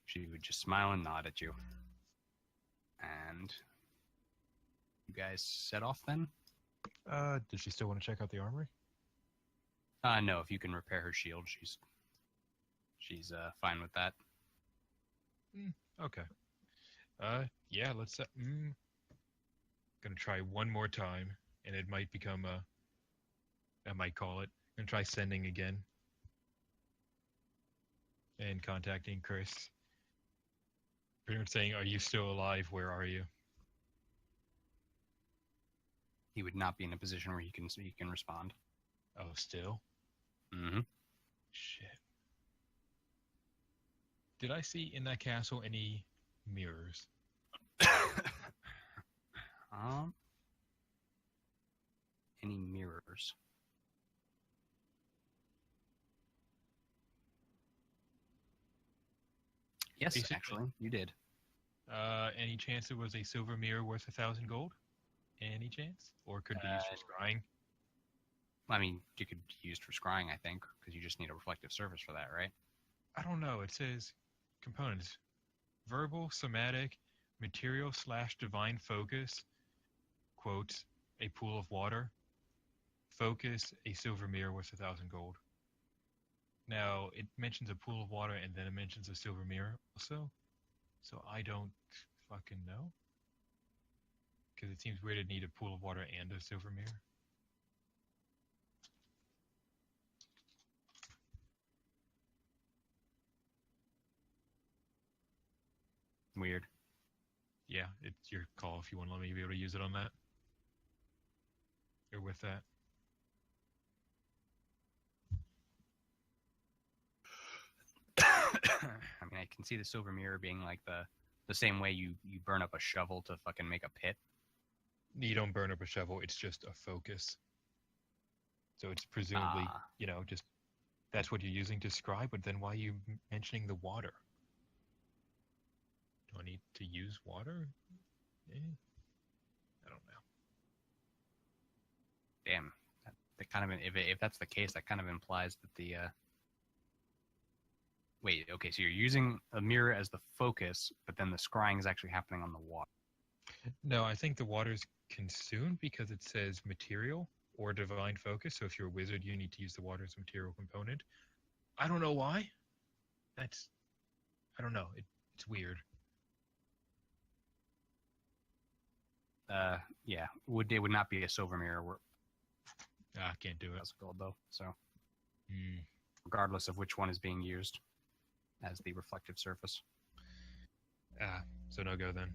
She would just smile and nod at you. And you guys set off then? Does she still want to check out the armory? No, if you can repair her shield, she's fine with that. Okay. Yeah, let's gonna try one more time, and it might become I might call it. Gonna try sending again. And contacting Chris. Pretty much saying, "Are you still alive? Where are you?" He would not be in a position where he can respond. Oh, still? Mm-hmm. Shit. Did I see in that castle any mirrors? Any mirrors? Yes, Basically. actually, you did. Any chance it was a silver mirror worth 1,000 gold? Any chance? Or could be used for scrying? I mean, you could be used for scrying, I think, because you just need a reflective surface for that, right? I don't know. It says components. Verbal, somatic, material / divine focus, quotes, a pool of water. Focus, a silver mirror worth 1,000 gold. Now, it mentions a pool of water and then it mentions a silver mirror also. So I don't fucking know. Because it seems weird to need a pool of water and a silver mirror. Weird. Yeah, it's your call if you want to let me be able to use it on that. Or with that. I mean, I can see the silver mirror being like the same way you burn up a shovel to fucking make a pit. You don't burn up a shovel, it's just a focus. So it's presumably, just that's what you're using to scry, but then why are you mentioning the water? Do I need to use water? I don't know. Damn. That kind of, if that's the case, that kind of implies that the wait, okay, so you're using a mirror as the focus, but then the scrying is actually happening on the water. No, I think the water's consumed because it says material or divine focus. So if you're a wizard, you need to use the water as a material component. I don't know why. I don't know. It's weird. Yeah, it would not be a silver mirror. Can't do it. That's gold though. So, Hmm. regardless of which one is being used as the reflective surface. So no go then.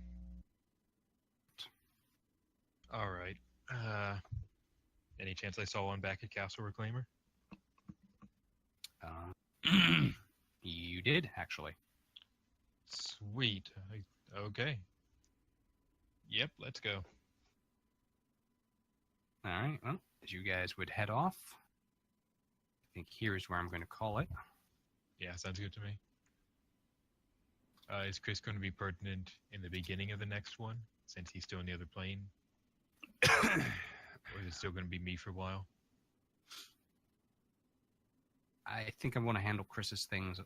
All right. Any chance I saw one back at Castle Reclaimer? You did, actually. Sweet. Okay. Yep, let's go. All right, well, as you guys would head off, I think here's where I'm going to call it. Yeah, sounds good to me. Is Chris going to be pertinent in the beginning of the next one, since he's still in the other plane? Or is it still going to be me for a while? I think I'm going to handle Chris's things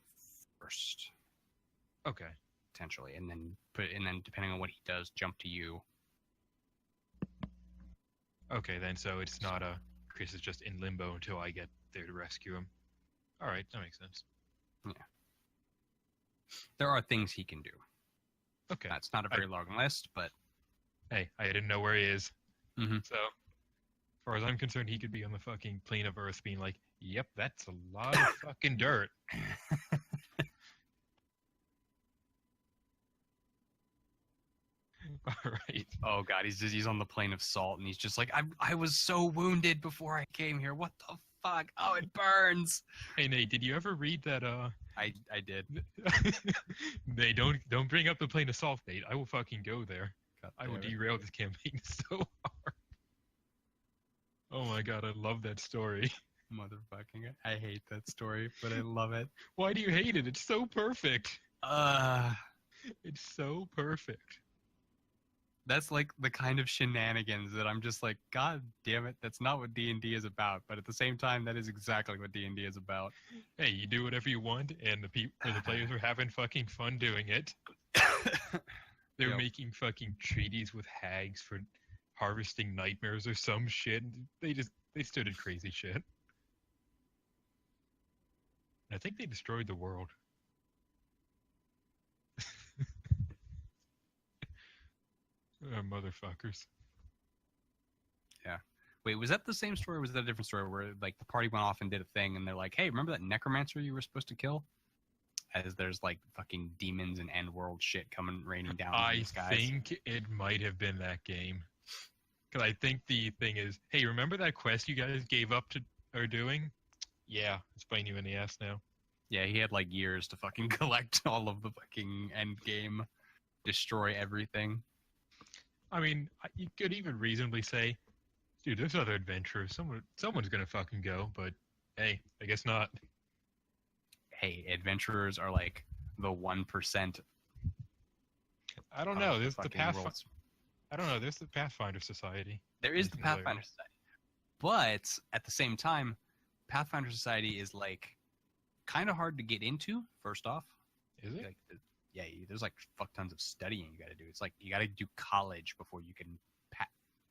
first. Okay. Potentially, and then depending on what he does, jump to you. Okay, then, so it's not Chris is just in limbo until I get there to rescue him. All right, that makes sense. Yeah. There are things he can do. Okay. That's not a very long list, but... Hey, I didn't know where he is. Mm-hmm. So, as far as I'm concerned, he could be on the fucking plane of Earth being like, yep, that's a lot of fucking dirt. All right. Oh god, he's on the plane of salt, and he's just like, I was so wounded before I came here. What the fuck? Oh, it burns. Hey Nate, did you ever read that? I did. Nate, don't bring up the plane of salt, Nate. I will fucking go there. God I will damn it. derail this campaign so hard. Oh my god, I love that story. Motherfucking, I hate that story, but I love it. Why do you hate it? It's so perfect. It's so perfect. That's like the kind of shenanigans that I'm just like, god damn it, that's not what D&D is about. But at the same time, that is exactly what D&D is about. Hey, you do whatever you want, and the players are having fucking fun doing it. They're Yep. making fucking treaties with hags for harvesting nightmares or some shit. They still did crazy shit. I think they destroyed the world. Motherfuckers. Wait, was that the same story or was that a different story where like the party went off and did a thing and they're like, hey, remember that necromancer you were supposed to kill? As there's like fucking demons and end world shit coming raining down from the skies. I think it might have been that game. Because I think the thing is, hey, remember that quest you guys gave up to are doing? Yeah, it's biting you in the ass now. Yeah, he had like years to fucking collect all of the fucking end game, destroy everything. I mean, you could even reasonably say, dude, there's other adventurers. Someone's gonna fucking go, but hey, I guess not. Hey, adventurers are like the 1%. I don't know. There's the worlds. I don't know. There's the Pathfinder Society. There is the Pathfinder Society, but at the same time, Pathfinder Society is like kind of hard to get into. First off, is it? Like, yeah, there's like fuck tons of studying you got to do. It's like you got to do college before you can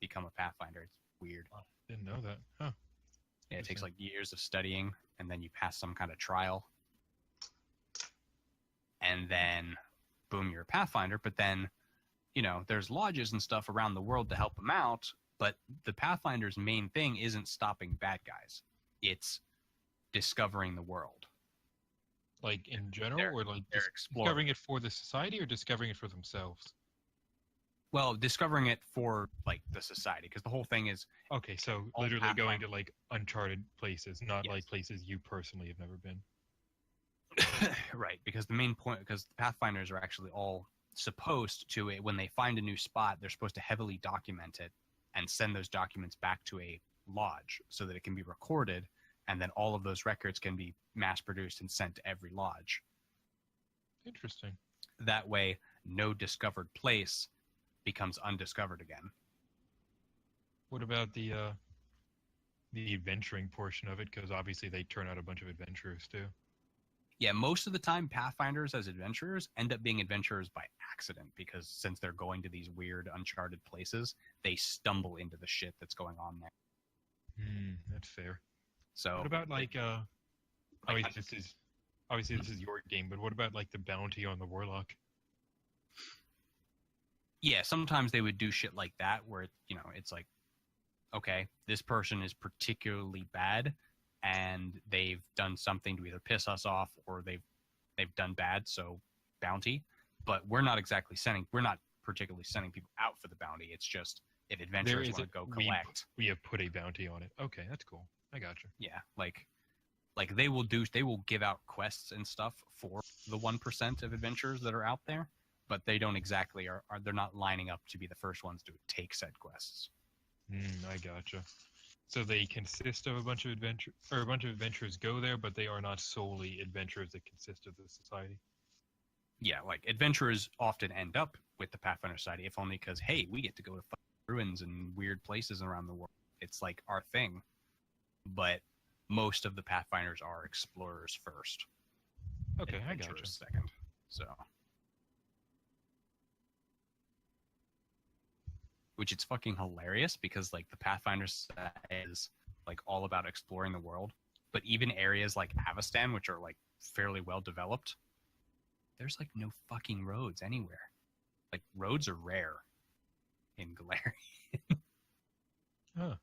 become a Pathfinder. It's weird. Oh, didn't know that. Huh. Yeah, it takes like years of studying, and then you pass some kind of trial, and then boom, you're a Pathfinder. But then, you know, there's lodges and stuff around the world to help them out. But the Pathfinder's main thing isn't stopping bad guys; it's discovering the world. Like in general, or like discovering it for the society, or discovering it for themselves? Well, discovering it for like the society, because the whole thing is okay. So literally going to like uncharted places, not like places you personally have never been. Right, because the main point, because the Pathfinders are actually all supposed to, when they find a new spot, they're supposed to heavily document it and send those documents back to a lodge so that it can be recorded, and then all of those records can be mass produced and sent to every lodge. Interesting. That way, no discovered place becomes undiscovered again. What about the adventuring portion of it? Because obviously they turn out a bunch of adventurers too. Yeah, most of the time, Pathfinders as adventurers end up being adventurers by accident, because since they're going to these weird, uncharted places, they stumble into the shit that's going on there. That's fair. So, what about like this is your game, but what about like the bounty on the warlock? Yeah, sometimes they would do shit like that, where you know it's like, okay, this person is particularly bad, and they've done something to either piss us off or they've done bad, so bounty. But we're not particularly sending people out for the bounty. It's just if adventurers want to go collect. We have put a bounty on it. Okay, that's cool. I gotcha. Yeah, like they will give out quests and stuff for the 1% of adventurers that are out there, but they don't exactly they're not lining up to be the first ones to take said quests. I gotcha. So they consist of a bunch of adventurers go there, but they are not solely adventurers that consist of the society. Yeah, like adventurers often end up with the Pathfinder Society, if only because, hey, we get to go to ruins and weird places around the world. It's like our thing. But most of the Pathfinders are explorers first. Okay, I gotcha. Second. So, which it's fucking hilarious because like the Pathfinder is like all about exploring the world, but even areas like Avestan, which are like fairly well developed, there's like no fucking roads anywhere. Like roads are rare in Golarion. Huh.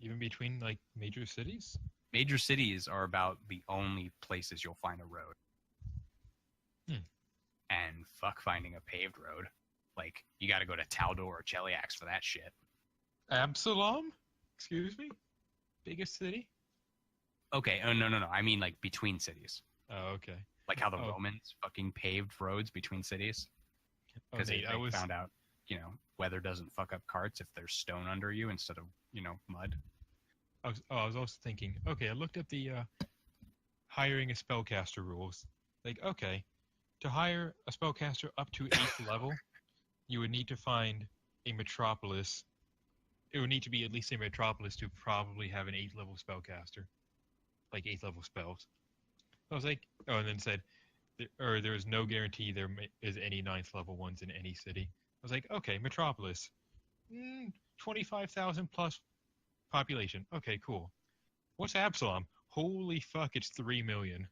Even between like major cities? Major cities are about the only places you'll find a road. And fuck finding a paved road. Like, you gotta go to Taldor or Cheliax for that shit. Absalom? Excuse me? Biggest city? Okay, no. I mean, like, between cities. Oh, okay. Like how the Romans fucking paved roads between cities. Because they found out, you know, weather doesn't fuck up carts if there's stone under you instead of, you know, mud. I was also thinking, okay, I looked at the hiring a spellcaster rules. Like, okay, to hire a spellcaster up to 8th level, you would need to find a metropolis. It would need to be at least a metropolis to probably have an 8th level spellcaster. Like 8th level spells. I was like, and then said, there is no guarantee there is any 9th level ones in any city. I was like, okay, metropolis. 25,000 plus population. Okay, cool. What's Absalom? holy fuck, it's 3 million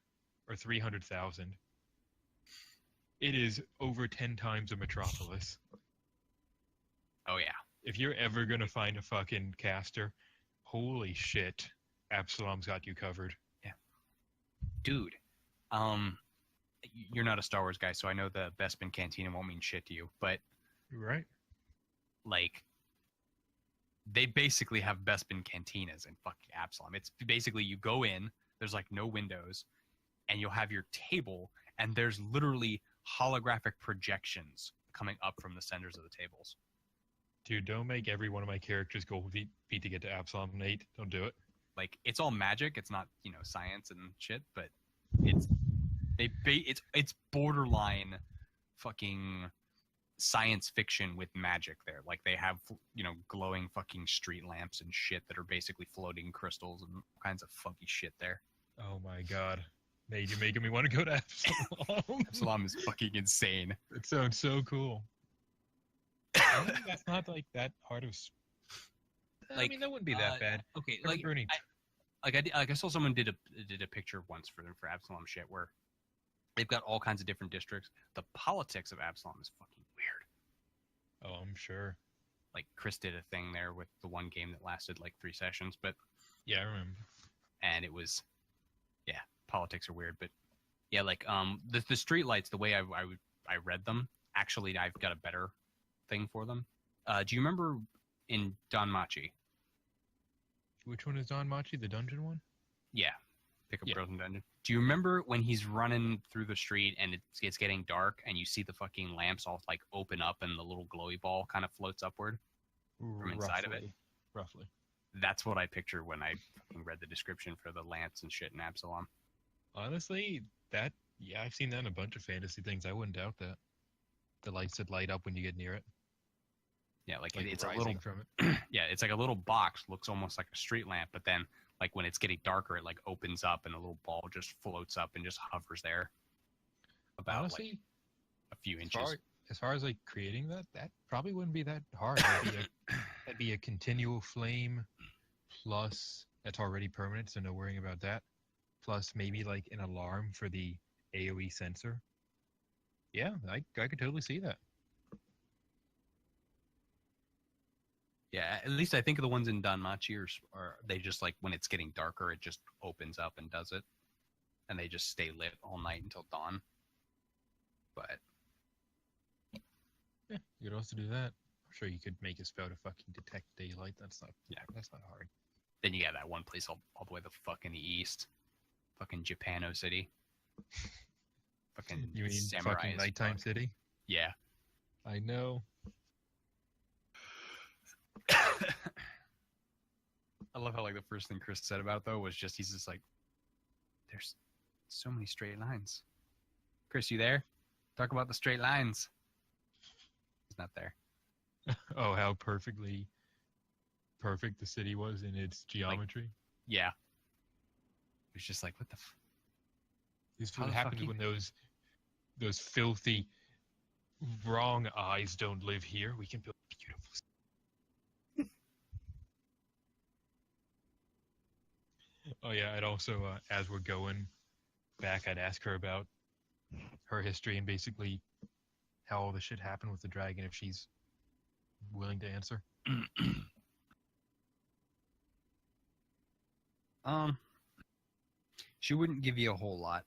or 300,000. It is over 10 times a metropolis. Oh yeah. If you're ever gonna find a fucking caster, holy shit, Absalom's got you covered. Dude, you're not a Star Wars guy, so I know the Bespin Cantina won't mean shit to you, but Right? like, they basically have Bespin Cantinas in fucking Absalom. It's basically you go in, there's like no windows, and you'll have your table, and there's literally holographic projections coming up from the centers of the tables. Dude, don't make every one of my characters go beat to get to Absalom, Nate. Don't do it. Like, it's all magic. It's not, science and shit, but it's borderline fucking science fiction with magic there. Like, they have, glowing fucking street lamps and shit that are basically floating crystals and all kinds of funky shit there. Oh my god. Nate, you're making me want to go to Absalom. Absalom is fucking insane. It sounds so cool. I think that's not like that hard of. I mean, that wouldn't be that bad. Okay, Burning. I saw someone did a picture once for Absalom shit where they've got all kinds of different districts. The politics of Absalom is fucking weird. Oh, I'm sure. Like, Chris did a thing there with the one game that lasted like 3 sessions, but Yeah, I remember. and it was, politics are weird, but yeah, like the street lights, the way I read them, actually I've got a better thing for them. Do you remember in Don Machi? Which one is Don Machi? The dungeon one? Yeah, pick up Yeah. Frozen Dungeon. Do you remember when he's running through the street and it's getting dark and you see the fucking lamps all like open up and the little glowy ball kind of floats upward from inside of it? Roughly. That's what I picture when I fucking read the description for the lamps and shit in Absalom. Honestly, I've seen that in a bunch of fantasy things. I wouldn't doubt that. The lights that light up when you get near it. Yeah, like Like it's a rising little from it. yeah, it's like a little box, looks almost like a street lamp, but then like when it's getting darker, it like opens up and a little ball just floats up and just hovers there about Honestly, like a few as inches. far as like creating that probably wouldn't be that hard. That'd be a continual flame plus that's already permanent, so no worrying about that. Plus maybe like an alarm for the AoE sensor. Yeah, I could totally see that. Yeah, at least I think of the ones in Danmachi are they just like when it's getting darker, it just opens up and does it, and they just stay lit all night until dawn. But Yeah, you could also do that. I'm sure you could make a spell to fucking detect daylight. That's not hard. then you got that one place all the way the fuck in the east, fucking Japano City. Fucking You mean samurai fucking as nighttime fuck. city? Yeah. I know. I love how like the first thing Chris said about it, though was just he's just like, there's so many straight lines. Chris, you there? Talk about the straight lines. He's not there. Oh, how perfect the city was in its geometry. Yeah. It was just like, what the This is how what the fuck happens you- when those filthy wrong eyes don't live here. We can build beautiful. Oh yeah, I'd also, as we're going back, I'd ask her about her history and basically how all this shit happened with the dragon, if she's willing to answer. She wouldn't give you a whole lot.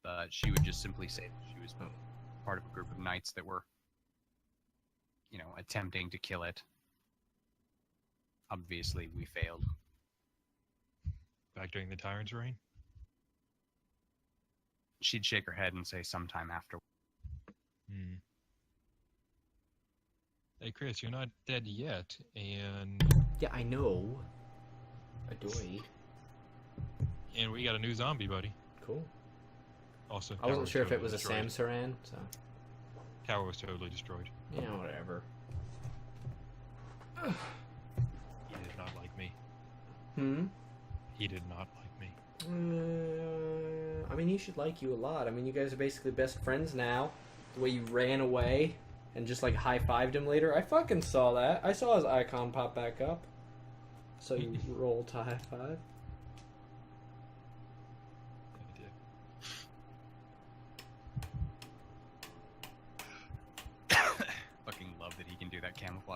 But she would just simply say that she was part of a group of knights that were, attempting to kill it. Obviously, we failed. Back during the tyrant's reign. She'd shake her head and say sometime after. Hey Chris, you're not dead yet, and Yeah, I know. Adoy. we got a new zombie buddy. Cool. Also, I tower wasn't sure if it totally was a destroyed. Samsaran, so Tower was totally destroyed. yeah, whatever. He did not like me. He did not like me. I mean, he should like you a lot. I mean, you guys are basically best friends now. The way you ran away and just like high-fived him later. I fucking saw that. I saw his icon pop back up. So you roll to high five.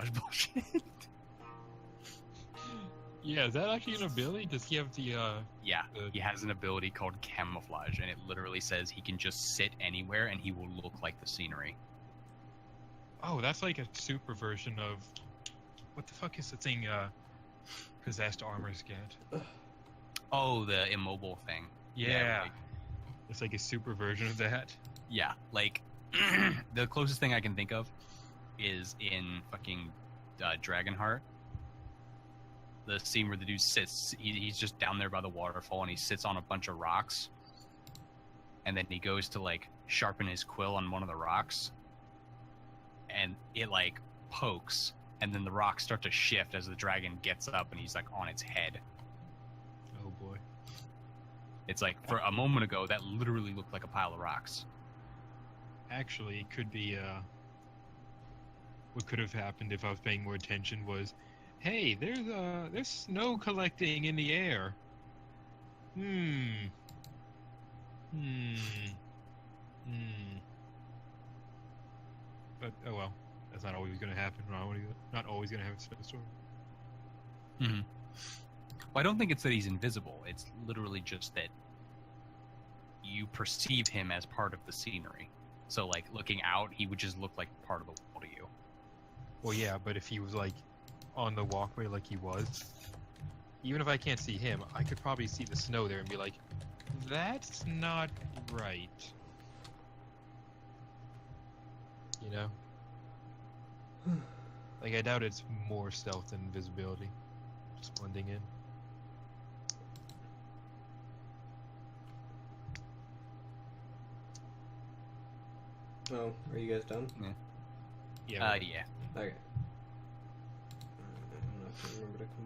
camouflage bullshit. Yeah, is that actually an ability? Does he have the Yeah, the- he has an ability called camouflage, and it literally says he can just sit anywhere and he will look like the scenery. Oh, that's like a super version of what the fuck is the thing possessed armors get? Oh, the immobile thing. Yeah. like- It's like a super version of that. Yeah, like the closest thing I can think of is in fucking Dragonheart. The scene where the dude sits, he's just down there by the waterfall and he sits on a bunch of rocks. And then he goes to like sharpen his quill on one of the rocks. And it like pokes. And then the rocks start to shift as the dragon gets up and he's like on its head. Oh boy. It's like for a moment ago that literally looked like a pile of rocks. Actually, it could be what could have happened if I was paying more attention was, hey, there's snow collecting in the air. But oh well, that's not always going to happen. Not always going to have a snowstorm. Mm-hmm. Well, I don't think it's that he's invisible. It's literally just that you perceive him as part of the scenery. So, like, looking out, he would just look like part of the wall to you. Well, yeah, but if he was like on the walkway like he was, even if I can't see him, I could probably see the snow there and be like, that's not right. You know? Like, I doubt it's more stealth than invisibility. Just blending in. Oh, are you guys done? Yeah. Yeah. Okay. I'm not gonna remember to come